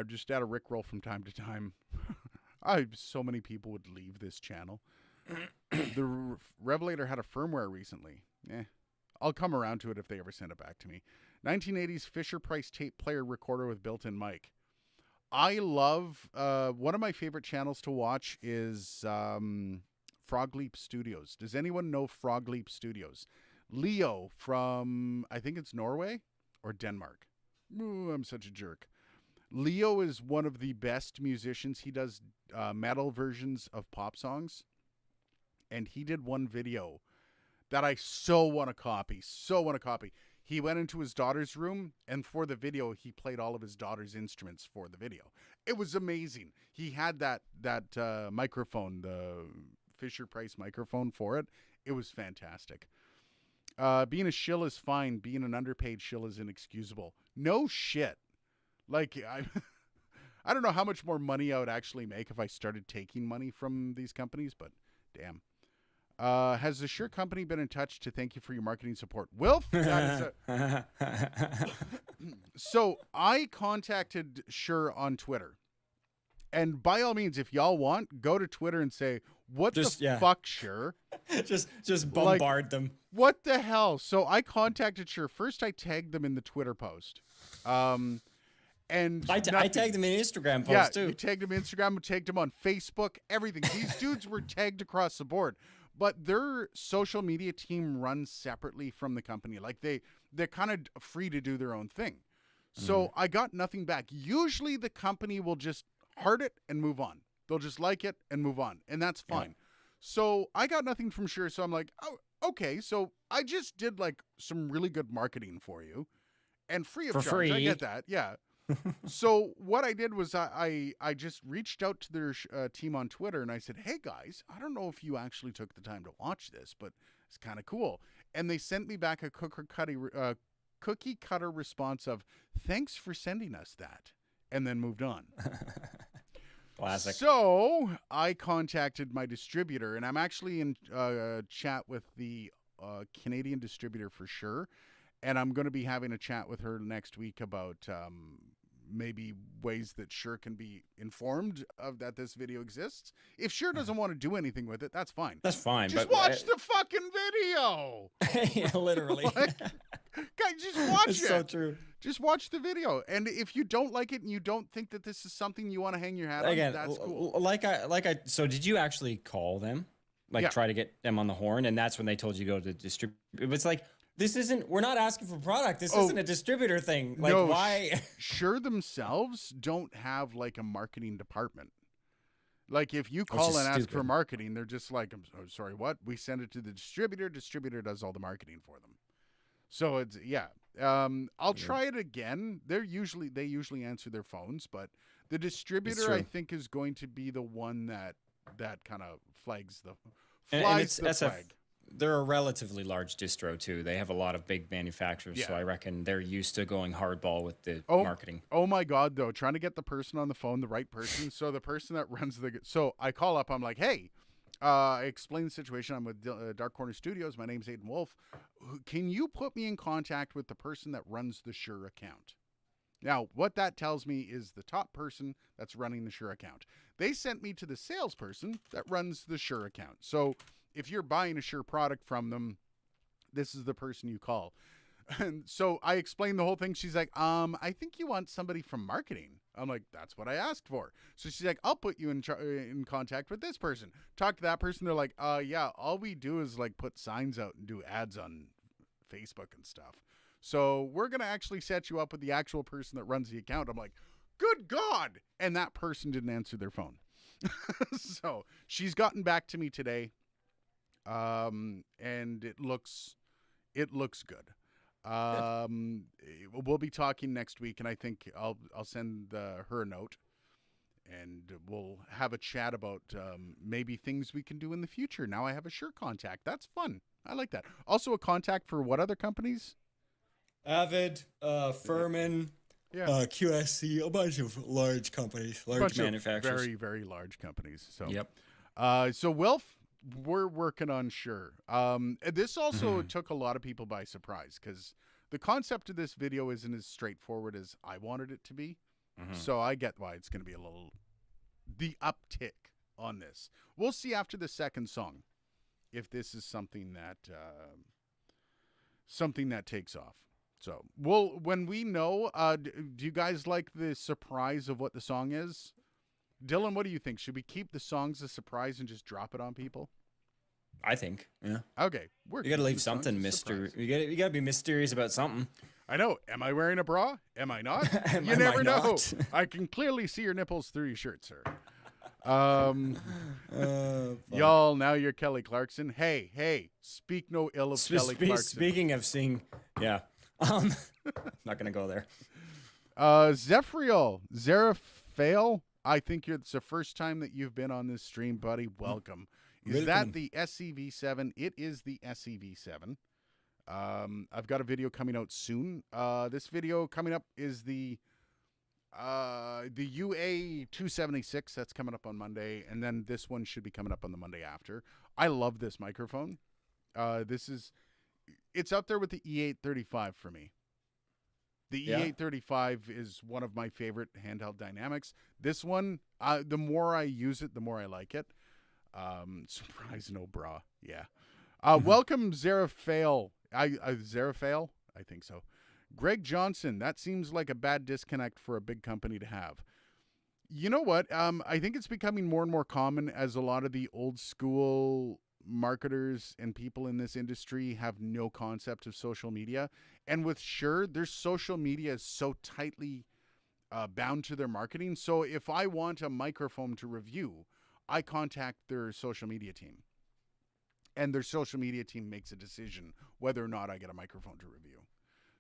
Just add a Rickroll from time to time. So many people would leave this channel. The Revelator had a firmware recently. I'll come around to it if they ever send it back to me. 1980s Fisher-Price tape player recorder with built-in mic. I love, one of my favorite channels to watch is Frog Leap Studios. Does anyone know Frog Leap Studios? Leo from, I think it's Norway or Denmark. Ooh, I'm such a jerk. Leo is one of the best musicians. He does metal versions of pop songs. And he did one video that I so want to copy. He went into his daughter's room, and for the video, he played all of his daughter's instruments for the video. It was amazing. He had that microphone, the Fisher-Price microphone for it. It was fantastic. Being a shill is fine. Being an underpaid shill is inexcusable. No shit. Like, I don't know how much more money I would actually make if I started taking money from these companies, but damn. Has the Shure company been in touch to thank you for your marketing support? Wilf? So I contacted Shure on Twitter. And by all means, if y'all want, go to Twitter and say, what the fuck, Shure? just bombard them. What the hell? So I contacted Shure. First, I tagged them in the Twitter post. And I tagged them in Instagram post too. You tagged them in Instagram, tagged them on Facebook, everything. These dudes were tagged across the board. But their social media team runs separately from the company. Like they're kind of free to do their own thing. So I got nothing back. Usually the company will just heart it and move on. They'll just like it and move on. And that's fine. Yeah. So I got nothing from Shure. So I'm like, oh, okay. So I just did like some really good marketing for you and free of charge. Free. I get that. Yeah. So what I did was I just reached out to their team on Twitter and I said, hey guys, I don't know if you actually took the time to watch this, but it's kind of cool. And they sent me back a cookie cutter response of thanks for sending us that, and then moved on. Classic. So I contacted my distributor, and I'm actually in chat with the Canadian distributor for Shure. And I'm going to be having a chat with her next week about maybe ways that Shure can be informed of that this video exists. If Shure doesn't want to do anything with it, that's fine. That's fine. Just watch the fucking video. Yeah, literally. Like, guys, just watch it's it. So true. Just watch the video. And if you don't like it and you don't think that this is something you want to hang your hat on, that's cool. So did you actually call them? Try to get them on the horn? And that's when they told you to go to distribute. It's like, we're not asking for product. This isn't a distributor thing. Like, no, why? Shure themselves don't have like a marketing department. Like if you call and ask for marketing, they're just like, I'm sorry, what? We send it to the distributor. Distributor does all the marketing for them. So it's, yeah. I'll try it again. They usually answer their phones, but the distributor I think is going to be the one that kind of flies the flag. They're a relatively large distro too. They have a lot of big manufacturers, so I reckon they're used to going hardball with the marketing. Oh my God, though, trying to get the person on the phone, the right person. So the person that runs so I call up, I'm like, hey, I explain the situation. I'm with Dark Corner Studios. My name's Aiden Wolf. Can you put me in contact with the person that runs the Shure account? Now, what that tells me is the top person that's running the Shure account. They sent me to the salesperson that runs the Shure account. So if you're buying a Shure product from them, this is the person you call. And so I explained the whole thing. She's like, I think you want somebody from marketing. I'm like, that's what I asked for. So she's like, I'll put you in contact with this person. Talk to that person. They're like, yeah, all we do is like put signs out and do ads on Facebook and stuff. So we're going to actually set you up with the actual person that runs the account. I'm like, good God. And that person didn't answer their phone. So she's gotten back to me today. And it looks good. We'll be talking next week, and I think I'll send her a note, and we'll have a chat about maybe things we can do in the future. Now I have a Shure contact. That's fun. I like that. Also a contact for what other companies? Avid, Furman, QSC, a bunch of large companies, large manufacturers. Very, very large companies. So yep. So Wilf, we're working on Shure. This also took a lot of people by surprise because the concept of this video isn't as straightforward as I wanted it to be. So I get why it's going to be the uptick on this. We'll see after the second song if this is something that takes off. So when we know, do you guys like the surprise of what the song is? Dylan, what do you think? Should we keep the songs a surprise and just drop it on people? I think, yeah. Okay, you got to leave something mystery. You got to be mysterious about something. I know. Am I wearing a bra? Am I not? You never know. I can clearly see your nipples through your shirt, sir. Y'all, now you're Kelly Clarkson. Hey, speak no ill of Kelly Clarkson. Speaking of seeing, yeah. Not gonna go there. Zerafael, I think it's the first time that you've been on this stream, buddy. Welcome. Is that the SCV7? It is the SCV7. I've got a video coming out soon. This video coming up is the UA 276. That's coming up on Monday, and then this one should be coming up on the Monday after. I love this microphone. It's up there with the E835 for me. The E835 is one of my favorite handheld dynamics. This one, the more I use it, the more I like it. Surprise, no bra. Yeah. Welcome, Zerafael. Zerafael? I think so. Greg Johnson, that seems like a bad disconnect for a big company to have. You know what? I think it's becoming more and more common as a lot of the old school marketers and people in this industry have no concept of social media. And with Shure, their social media is so tightly bound to their marketing. So if I want a microphone to review, I contact their social media team. And their social media team makes a decision whether or not I get a microphone to review.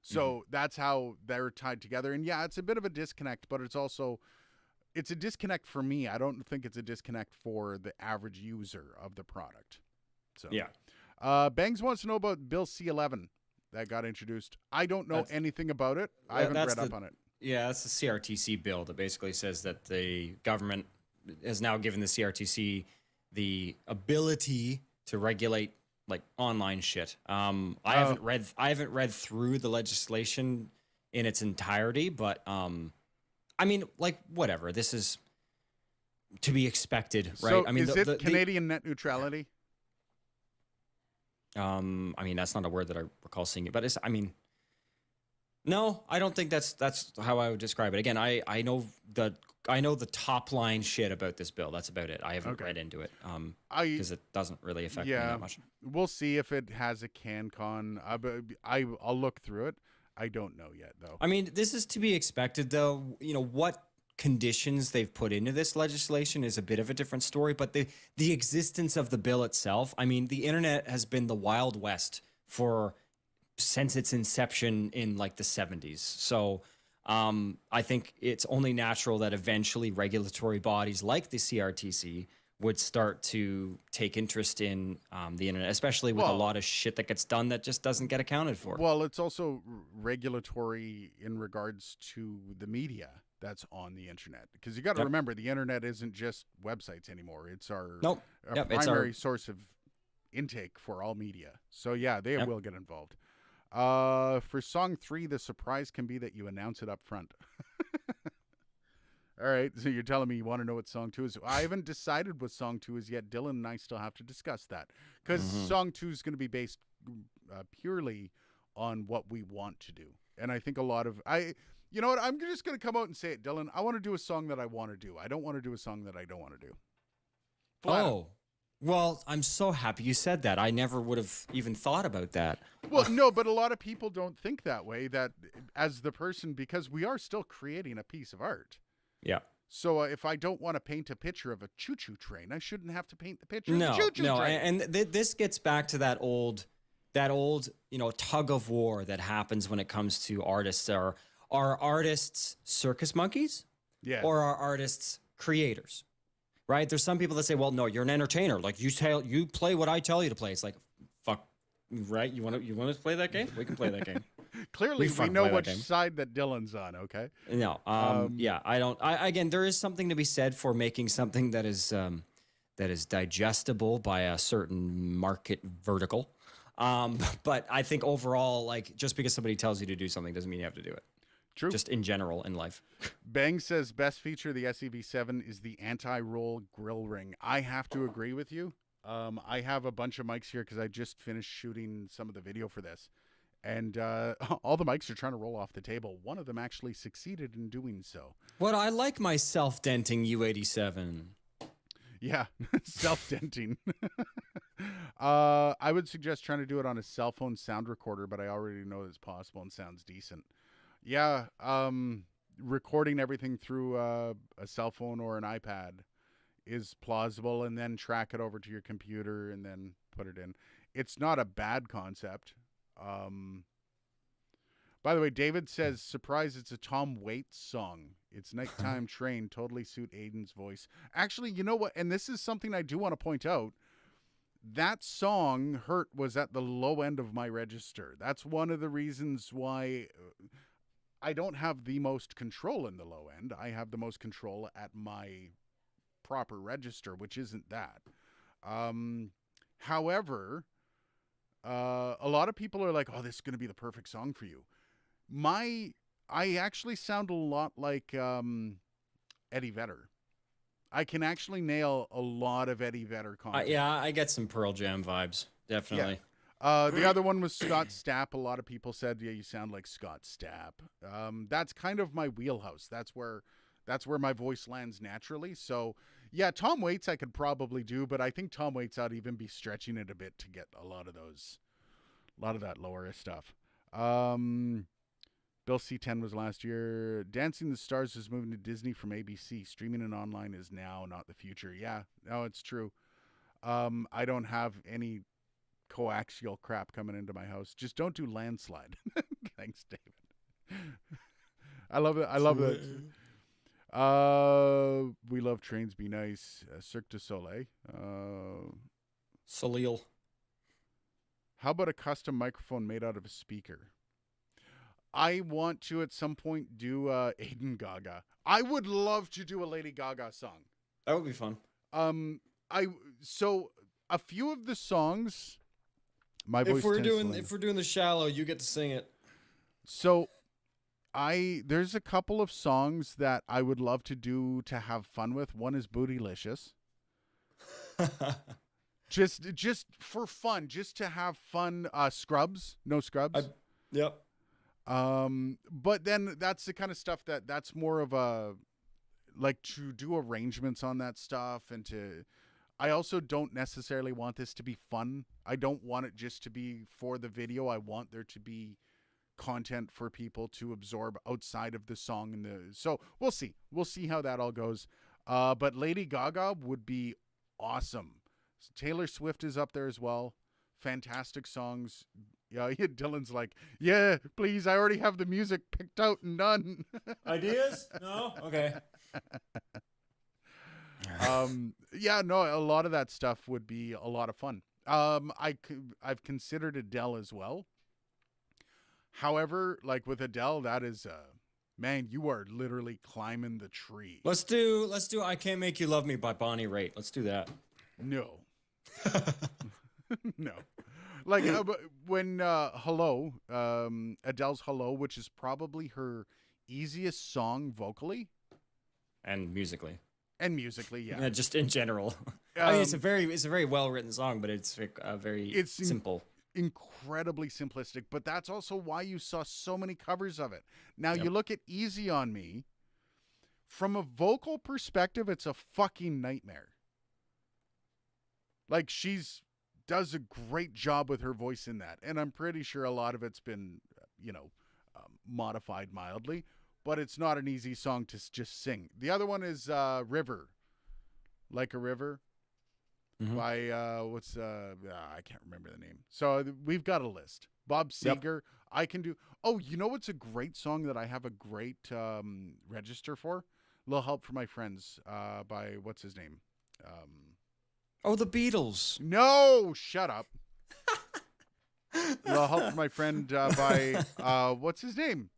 So that's how they're tied together. And yeah, it's a bit of a disconnect, but it's a disconnect for me. I don't think it's a disconnect for the average user of the product. So yeah. Bangs wants to know about Bill C11 that got introduced. I don't know anything about it. I haven't read up on it. Yeah, that's the CRTC bill that basically says that the government has now given the CRTC the ability to regulate like online shit. I haven't read through the legislation in its entirety, but I mean, like, whatever. This is to be expected, right? So I mean, is it Canadian net neutrality? I mean, that's not a word that I recall seeing it, but it's, I mean, no, I don't think that's how I would describe it. Again, I know the top line shit about this bill. That's about it. I haven't read into it because it doesn't really affect me that much. We'll see if it has a CanCon. I'll look through it. I don't know yet, though. I mean, this is to be expected, though. You know, what conditions they've put into this legislation is a bit of a different story, but the existence of the bill itself, I mean, the internet has been the Wild West since its inception in like the 70s. So I think it's only natural that eventually regulatory bodies like the CRTC would start to take interest in the internet, especially with a lot of shit that gets done that just doesn't get accounted for. Well, it's also regulatory in regards to the media that's on the internet, because you got to remember the internet isn't just websites anymore. It's our primary source of intake for all media. So yeah, they will get involved. For song 3, the surprise can be that you announce it up front. All right, so you're telling me you want to know what song 2 is. I haven't decided what song 2 is yet. Dylan and I still have to discuss that, because song 2 is going to be based purely on what we want to do. And I think a lot of you know what? I'm just going to come out and say it, Dylan. I want to do a song that I want to do. I don't want to do a song that I don't want to do. Well, I'm so happy you said that. I never would have even thought about that. Well, no, but a lot of people don't think that way, that as the person, because we are still creating a piece of art. Yeah. So if I don't want to paint a picture of a choo-choo train, I shouldn't have to paint the picture of a choo-choo train. And this gets back to that old, tug of war that happens when it comes to artists. Are artists circus monkeys? Yeah. Or are artists creators? Right? There's some people that say, well, no, you're an entertainer. Like you play what I tell you to play. It's like, fuck, right? You want to play that game? We can play that game. Clearly, we know which side that Dylan's on. Okay. No. Yeah, I don't. Again, there is something to be said for making something that is digestible by a certain market vertical. But I think overall, like, just because somebody tells you to do something doesn't mean you have to do it. True. just in general in life. Bang says best feature of the SEV7 is the anti-roll grill ring. I have to agree with you. I have a bunch of mics here because I just finished shooting some of the video for this. And all the mics are trying to roll off the table. One of them actually succeeded in doing so. What I like my self-denting U87. Yeah, self-denting. I would suggest trying to do it on a cell phone sound recorder, but I already know it's possible and sounds decent. Yeah, recording everything through a cell phone or an iPad is plausible, and then track it over to your computer and then put it in. It's not a bad concept. By the way, David says, surprise, it's a Tom Waits song. It's Nighttime Train, totally suit Aiden's voice. Actually, you know what? And this is something I do want to point out. That song, Hurt, was at the low end of my register. That's one of the reasons why I don't have the most control in the low end. I have the most control at my proper register, which isn't that. However, a lot of people are like, oh, this is going to be the perfect song for you. I actually sound a lot like Eddie Vedder. I can actually nail a lot of Eddie Vedder content. Yeah, I get some Pearl Jam vibes, definitely. Yeah. The other one was Scott Stapp. A lot of people said, yeah, you sound like Scott Stapp. That's kind of my wheelhouse. That's where my voice lands naturally. So, yeah, Tom Waits I could probably do, but I think Tom Waits I'd even be stretching it a bit to get a lot of that lower stuff. Bill C10 was last year. Dancing the Stars is moving to Disney from ABC. Streaming and online is now, not the future. Yeah, no, it's true. I don't have any coaxial crap coming into my house. Just don't do Landslide. Thanks, David. I love it. I love it. We love Trains Be Nice. Cirque du Soleil. Salil. How about a custom microphone made out of a speaker? I want to at some point do Aiden Gaga. I would love to do a Lady Gaga song. That would be fun. So a few of the songs, my voice. If we're doing The Shallow, you get to sing it. So there's a couple of songs that I would love to do to have fun with. One is Bootylicious. just for fun, just to have fun. Scrubs, no Scrubs. Yep. But then that's the kind of stuff that's more of a, like, to do arrangements on that stuff, and I also don't necessarily want this to be fun. I don't want it just to be for the video. I want there to be content for people to absorb outside of the song. So we'll see how that all goes. But Lady Gaga would be awesome. Taylor Swift is up there as well. Fantastic songs. Yeah, Dylan's like, yeah, please, I already have the music picked out and done. Ideas? No? Okay. Yeah, no, a lot of that stuff would be a lot of fun. I've considered Adele as well. However, like with Adele, that is, man, you are literally climbing the tree. Let's do I Can't Make You Love Me by Bonnie Raitt. Let's do that. No. No. Like when Hello, Adele's Hello, which is probably her easiest song vocally. And musically, yeah. Just in general. I mean, it's a very well written song, but it's simple. Incredibly simplistic, but that's also why you saw so many covers of it. Now you look at Easy on Me. From a vocal perspective, it's a fucking nightmare. Like, does a great job with her voice in that, and I'm pretty sure a lot of it's been, modified mildly, but it's not an easy song to just sing. The other one is River, Like a River, by I can't remember the name. So we've got a list. Bob Seger. Yep. I can do. Oh, you know what's a great song that I have a great register for? Little Help for My Friends by what's his name? The Beatles. No, shut up. Little Help for My Friend by what's his name?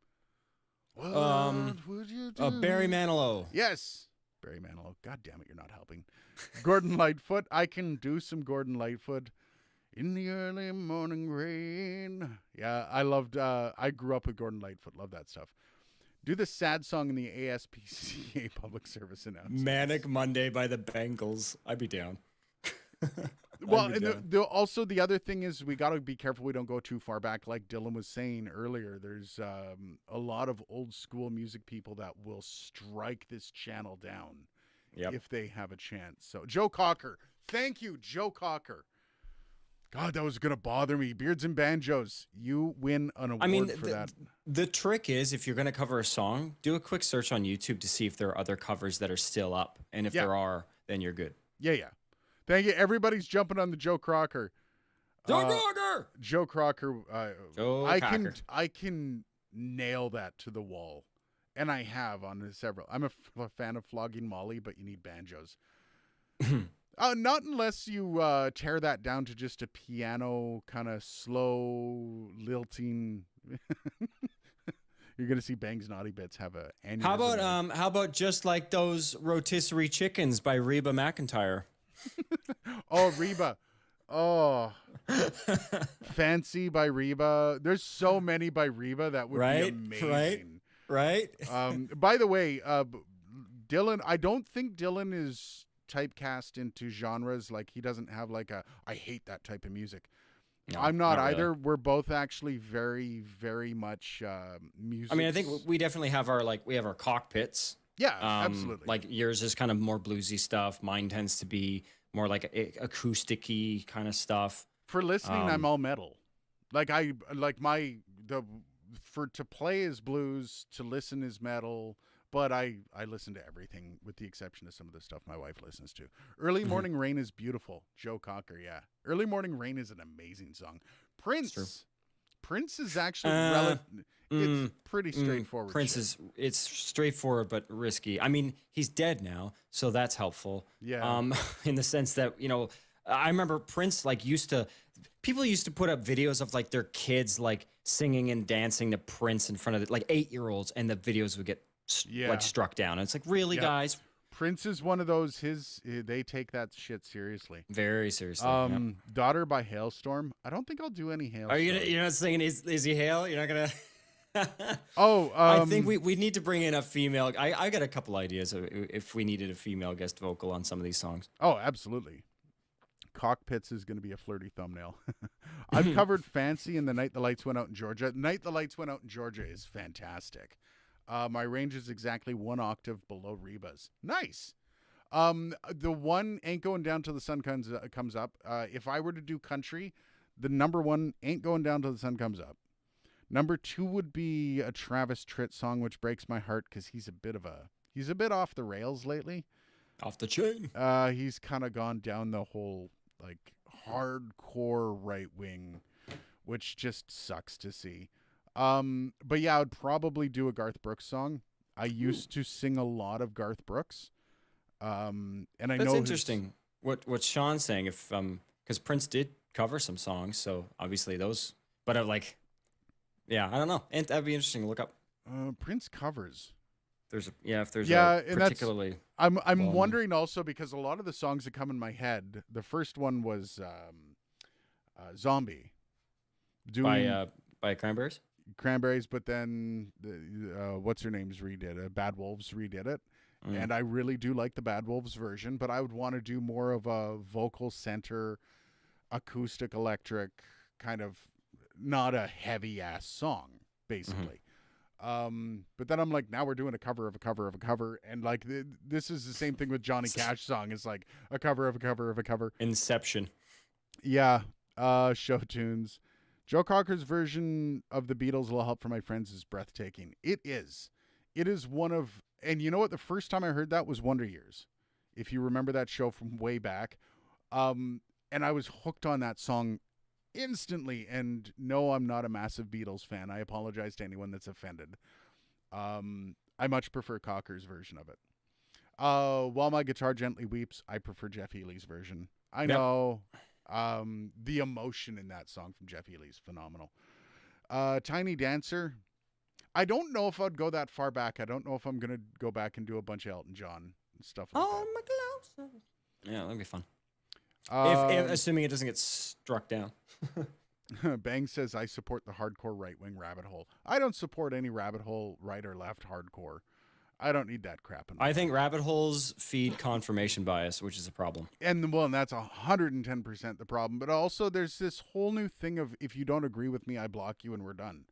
What would you do? Barry Manilow. Yes, Barry Manilow. God damn it, you're not helping. Gordon Lightfoot. I can do some Gordon Lightfoot. In the early morning rain. Yeah, I loved. I grew up with Gordon Lightfoot. Love that stuff. Do the sad song in the ASPCA public service announcement. Manic Monday by the Bengals. I'd be down. Well, and also the other thing is we got to be careful we don't go too far back. Like Dylan was saying earlier, there's a lot of old school music people that will strike this channel down if they have a chance. So Joe Cocker, thank you, Joe Cocker. God, that was going to bother me. Beards and Banjos, you win an award for that. The trick is, if you're going to cover a song, do a quick search on YouTube to see if there are other covers that are still up. And if there are, then you're good. Yeah. Thank you. Everybody's jumping on the Joe Crocker. Joe Crocker. I can nail that to the wall. And I have on several. I'm a fan of Flogging Molly, but you need banjos. Not unless you tear that down to just a piano kind of slow lilting. You're gonna see Bang's Naughty Bits have a aneurysm. How about Just Like Those Rotisserie Chickens by Reba McEntire? Oh, Reba. Oh, Fancy by Reba. There's so many by Reba that would be amazing. Right. By the way, Dylan, I don't think Dylan is typecast into genres. Like he doesn't have like I hate that type of music. No, I'm not either. Really. We're both actually very, very much music. I mean, I think we definitely have our cockpits. Yeah, absolutely. Like yours is kind of more bluesy stuff. Mine tends to be more like acoustic-y kind of stuff. For listening, I'm all metal. To play is blues, to listen is metal, but I listen to everything with the exception of some of the stuff my wife listens to. Early Morning Rain is beautiful. Joe Cocker, yeah. Early Morning Rain is an amazing song. Prince is actually it's pretty straightforward. It's straightforward but risky. I mean, he's dead now, so that's helpful. Yeah. In the sense that, I remember Prince people used to put up videos of like their kids like singing and dancing to Prince in front of 8-year-olds, and the videos would get like struck down. And it's like, really, guys? Prince is one of those. They take that shit seriously, very seriously. Daughter by Hailstorm. I don't think I'll do any Hailstorm. Are you're not singing Is He Hail? You're not gonna. I think we need to bring in a female. I got a couple ideas if we needed a female guest vocal on some of these songs. Oh, absolutely. Cockpits is going to be a flirty thumbnail. I've covered Fancy and The Night the Lights Went Out in Georgia. Night the Lights Went Out in Georgia is fantastic. My range is exactly 1 octave below Reba's. Nice. The one Ain't Going Down Till the Sun comes up. If I were to do country, the number 1 Ain't Going Down Till the Sun Comes Up. Number 2 would be a Travis Tritt song, which breaks my heart because he's a bit off the rails lately. Off the chain. He's kind of gone down the whole like hardcore right wing, which just sucks to see. But yeah, I would probably do a Garth Brooks song. I used to sing a lot of Garth Brooks. And I know that's interesting. What Sean's saying, if because Prince did cover some songs, so obviously those. But I don't know, and that'd be interesting to look up. Prince covers. If there's a particularly. I'm wondering also because a lot of the songs that come in my head. The first one was Zombie. By Cranberries. Cranberries, but then what's her name's redid it. Bad Wolves redid it, and I really do like the Bad Wolves version. But I would want to do more of a vocal center, acoustic, electric kind of, not a heavy ass song, basically. But then I'm like, now we're doing a cover of a cover of a cover, and like this is the same thing with Johnny Cash song. It's like a cover of a cover of a cover. Inception. Yeah. Show tunes. Joe Cocker's version of the Beatles' "Will Help for My Friends" is breathtaking. It is one of, and you know what? The first time I heard that was Wonder Years. If you remember that show from way back, and I was hooked on that song instantly. And no, I'm not a massive Beatles fan. I apologize to anyone that's offended. I much prefer Cocker's version of it. While My Guitar Gently Weeps, I prefer Jeff Healey's version. I know. The emotion in that song from Jeff Healey is phenomenal. Tiny Dancer. I don't know if I'd go that far back. I don't know if I'm going to go back and do a bunch of Elton John and stuff like that. My clothes. Yeah, that'd be fun. If assuming it doesn't get struck down. Bang says, I support the hardcore right-wing rabbit hole. I don't support any rabbit hole, right or left hardcore. I don't need that crap in my I think rabbit holes feed confirmation bias, which is a problem. And that's 110% the problem. But also, there's this whole new thing of if you don't agree with me, I block you and we're done.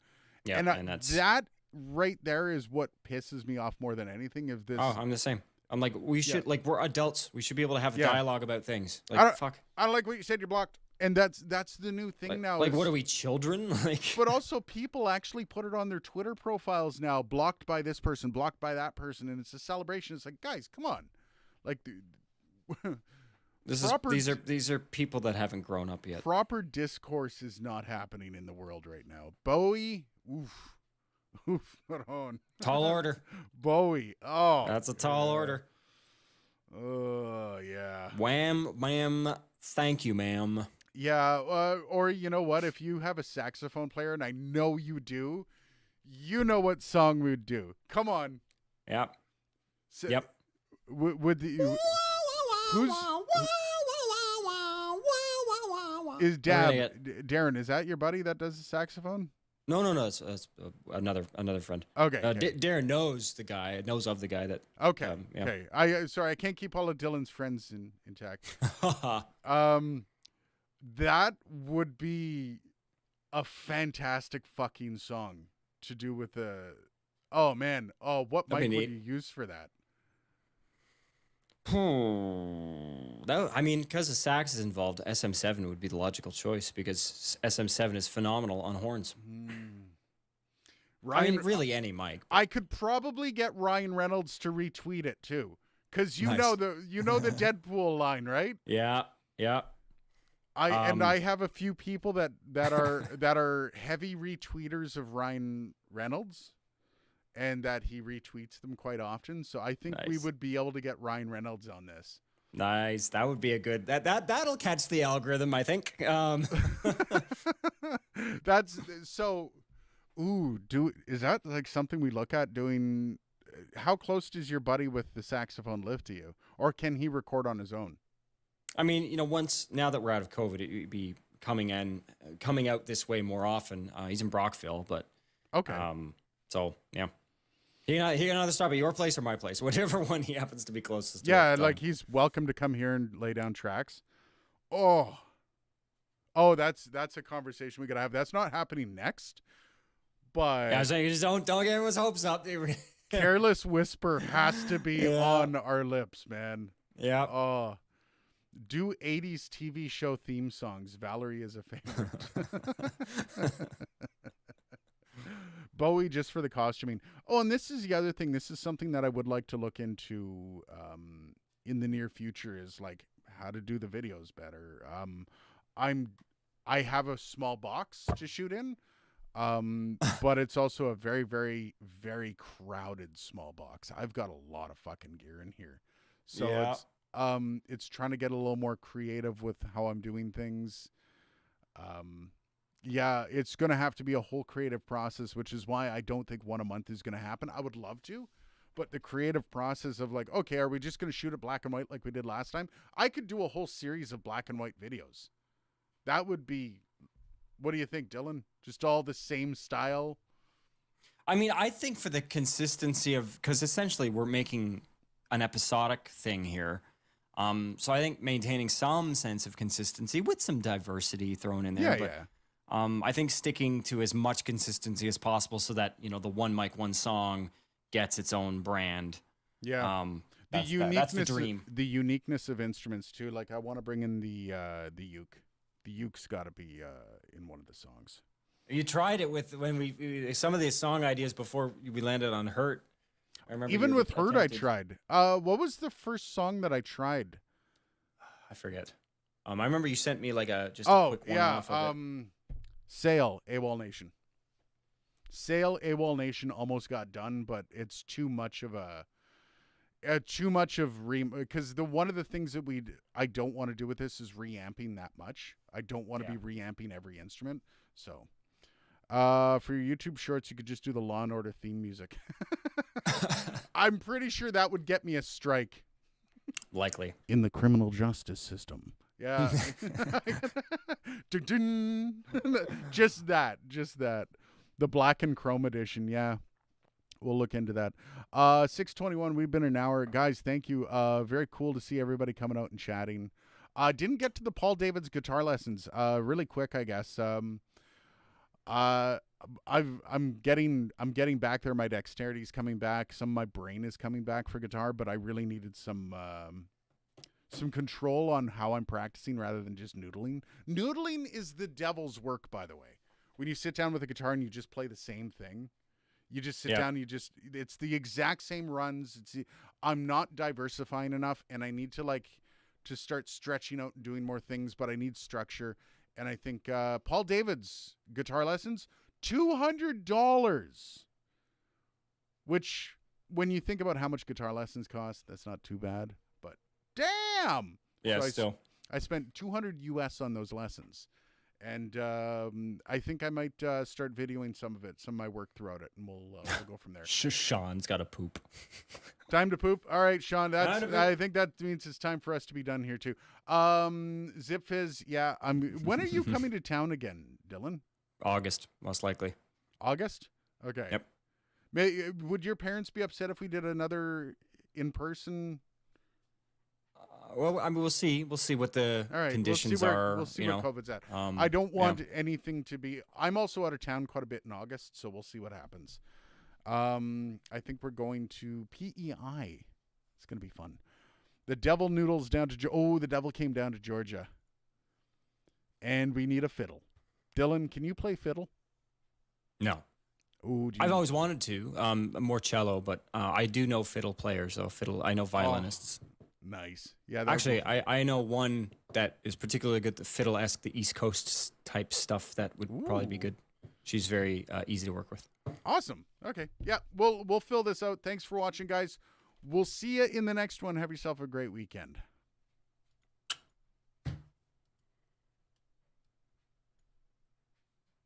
Yeah, and that's that right there is what pisses me off more than anything. Of this, I'm the same. I'm like, we should we're adults. We should be able to have a dialogue about things. I Like, fuck. I don't like what you said. You're blocked. And that's the new thing now. Like, what are we, children? Like, but also people actually put it on their Twitter profiles now, blocked by this person, blocked by that person, and it's a celebration. It's like, guys, come on, like, these are people that haven't grown up yet. Proper discourse is not happening in the world right now. Bowie, put on Tall order. Bowie, that's a tall order. Oh yeah. Wham, ma'am. Thank you, ma'am. Yeah, or you know what? If you have a saxophone player, and I know you do, you know what song we'd do. Come on. Yep. So, yep. Would the is Darren? Is that your buddy that does the saxophone? No. It's another friend. Okay. Darren knows the guy. Knows of the guy that. Okay. Okay. I can't keep all of Dylan's friends intact. That would be a fantastic fucking song to do with the. Oh man! Oh, what mic would you use for that? Because the sax is involved, SM7 would be the logical choice because SM7 is phenomenal on horns. Really any mic. I could probably get Ryan Reynolds to retweet it too, because know the Deadpool line, right? Yeah. I have a few people that are heavy retweeters of Ryan Reynolds, and that he retweets them quite often. So I think we would be able to get Ryan Reynolds on this. Nice. That would be a good that'll catch the algorithm, I think. That's so. Is that like something we look at doing? How close does your buddy with the saxophone live to you, or can he record on his own? I mean, now that we're out of COVID, it would be coming out this way more often. He's in Brockville, but okay. So yeah, he can either stop at your place or my place, whatever one he happens to be closest to. Yeah, like he's welcome to come here and lay down tracks. Oh, that's a conversation we gotta have. That's not happening next, but I was saying, just don't get everyone's hopes up. Careless Whisper has to be on our lips, man. Yeah. Oh. Do 80s TV show theme songs. Valerie is a favorite. Bowie just for the costuming. Oh, and this is the other thing. This is something that I would like to look into in the near future is like how to do the videos better. I have a small box to shoot in, but it's also a very, very, very crowded small box. I've got a lot of fucking gear in here. So it's trying to get a little more creative with how I'm doing things. It's going to have to be a whole creative process, which is why I don't think one a month is going to happen. I would love to, but the creative process of like, okay, are we just going to shoot it black and white like we did last time? I could do a whole series of black and white videos. That would be, what do you think, Dylan? Just all the same style? I mean, I think for the consistency of, because essentially we're making an episodic thing here. So I think maintaining some sense of consistency with some diversity thrown in there. I think sticking to as much consistency as possible so that, the one mic, one song gets its own brand. Yeah. That's the dream. The uniqueness of instruments too. Like I want to bring in the uke. The uke's got to be in one of the songs. You tried it with some of the song ideas before we landed on Hurt. I remember even with Hurt, I tried. What was the first song that I tried? I forget. I remember you sent me like a quick one off of it. Sail, AWOL Nation. Sail, AWOL Nation almost got done, but it's too much of because one of the things that I don't want to do with this is reamping that much. I don't want to be reamping every instrument. So, for your YouTube shorts, you could just do the Law and Order theme music. I'm pretty sure that would get me a strike. Likely. In the criminal justice system, Yeah. Dun, dun. Just that. The black and chrome edition. Yeah. We'll look into that. 6:21. We've been an hour. Guys, thank you. Very cool to see everybody coming out and chatting. Didn't get to the Paul Davids guitar lessons. Really quick, I guess. I'm getting back there. My dexterity's coming back. Some of my brain is coming back for guitar, but I really needed some control on how I'm practicing rather than just noodling. Noodling is the devil's work, by the way. When you sit down with a guitar and you just play the same thing, you just sit down. It's the exact same runs. I'm not diversifying enough, and I need to start stretching out and doing more things. But I need structure, and I think Paul Davids guitar lessons, $200. Which, when you think about how much guitar lessons cost, that's not too bad. But damn, yeah, so still. I spent $200 US on those lessons. And I think I might start videoing some of my work throughout it, and we'll go from there. Sean's got to poop. Time to poop. All right, Sean. I think that means it's time for us to be done here too. Zip Fizz. Yeah. When are you coming to town again, Dylan? August, most likely. August. Okay. Yep. Would your parents be upset if we did another in person? Well, I mean, we'll see. We'll see what the conditions are. We'll see where COVID's at. I don't want anything to be. I'm also out of town quite a bit in August, so we'll see what happens. I think we're going to PEI. It's going to be fun. The devil noodles down to the devil came down to Georgia, and we need a fiddle. Dylan, can you play fiddle? No. Ooh, I've always wanted to. More cello, but I do know fiddle players. Though I know violinists. Nice. Yeah. Actually, I know one that is particularly good, the fiddle-esque, the East Coast type stuff that would probably be good. She's very easy to work with. Awesome. Okay. Yeah, we'll fill this out. Thanks for watching, guys. We'll see you in the next one. Have yourself a great weekend.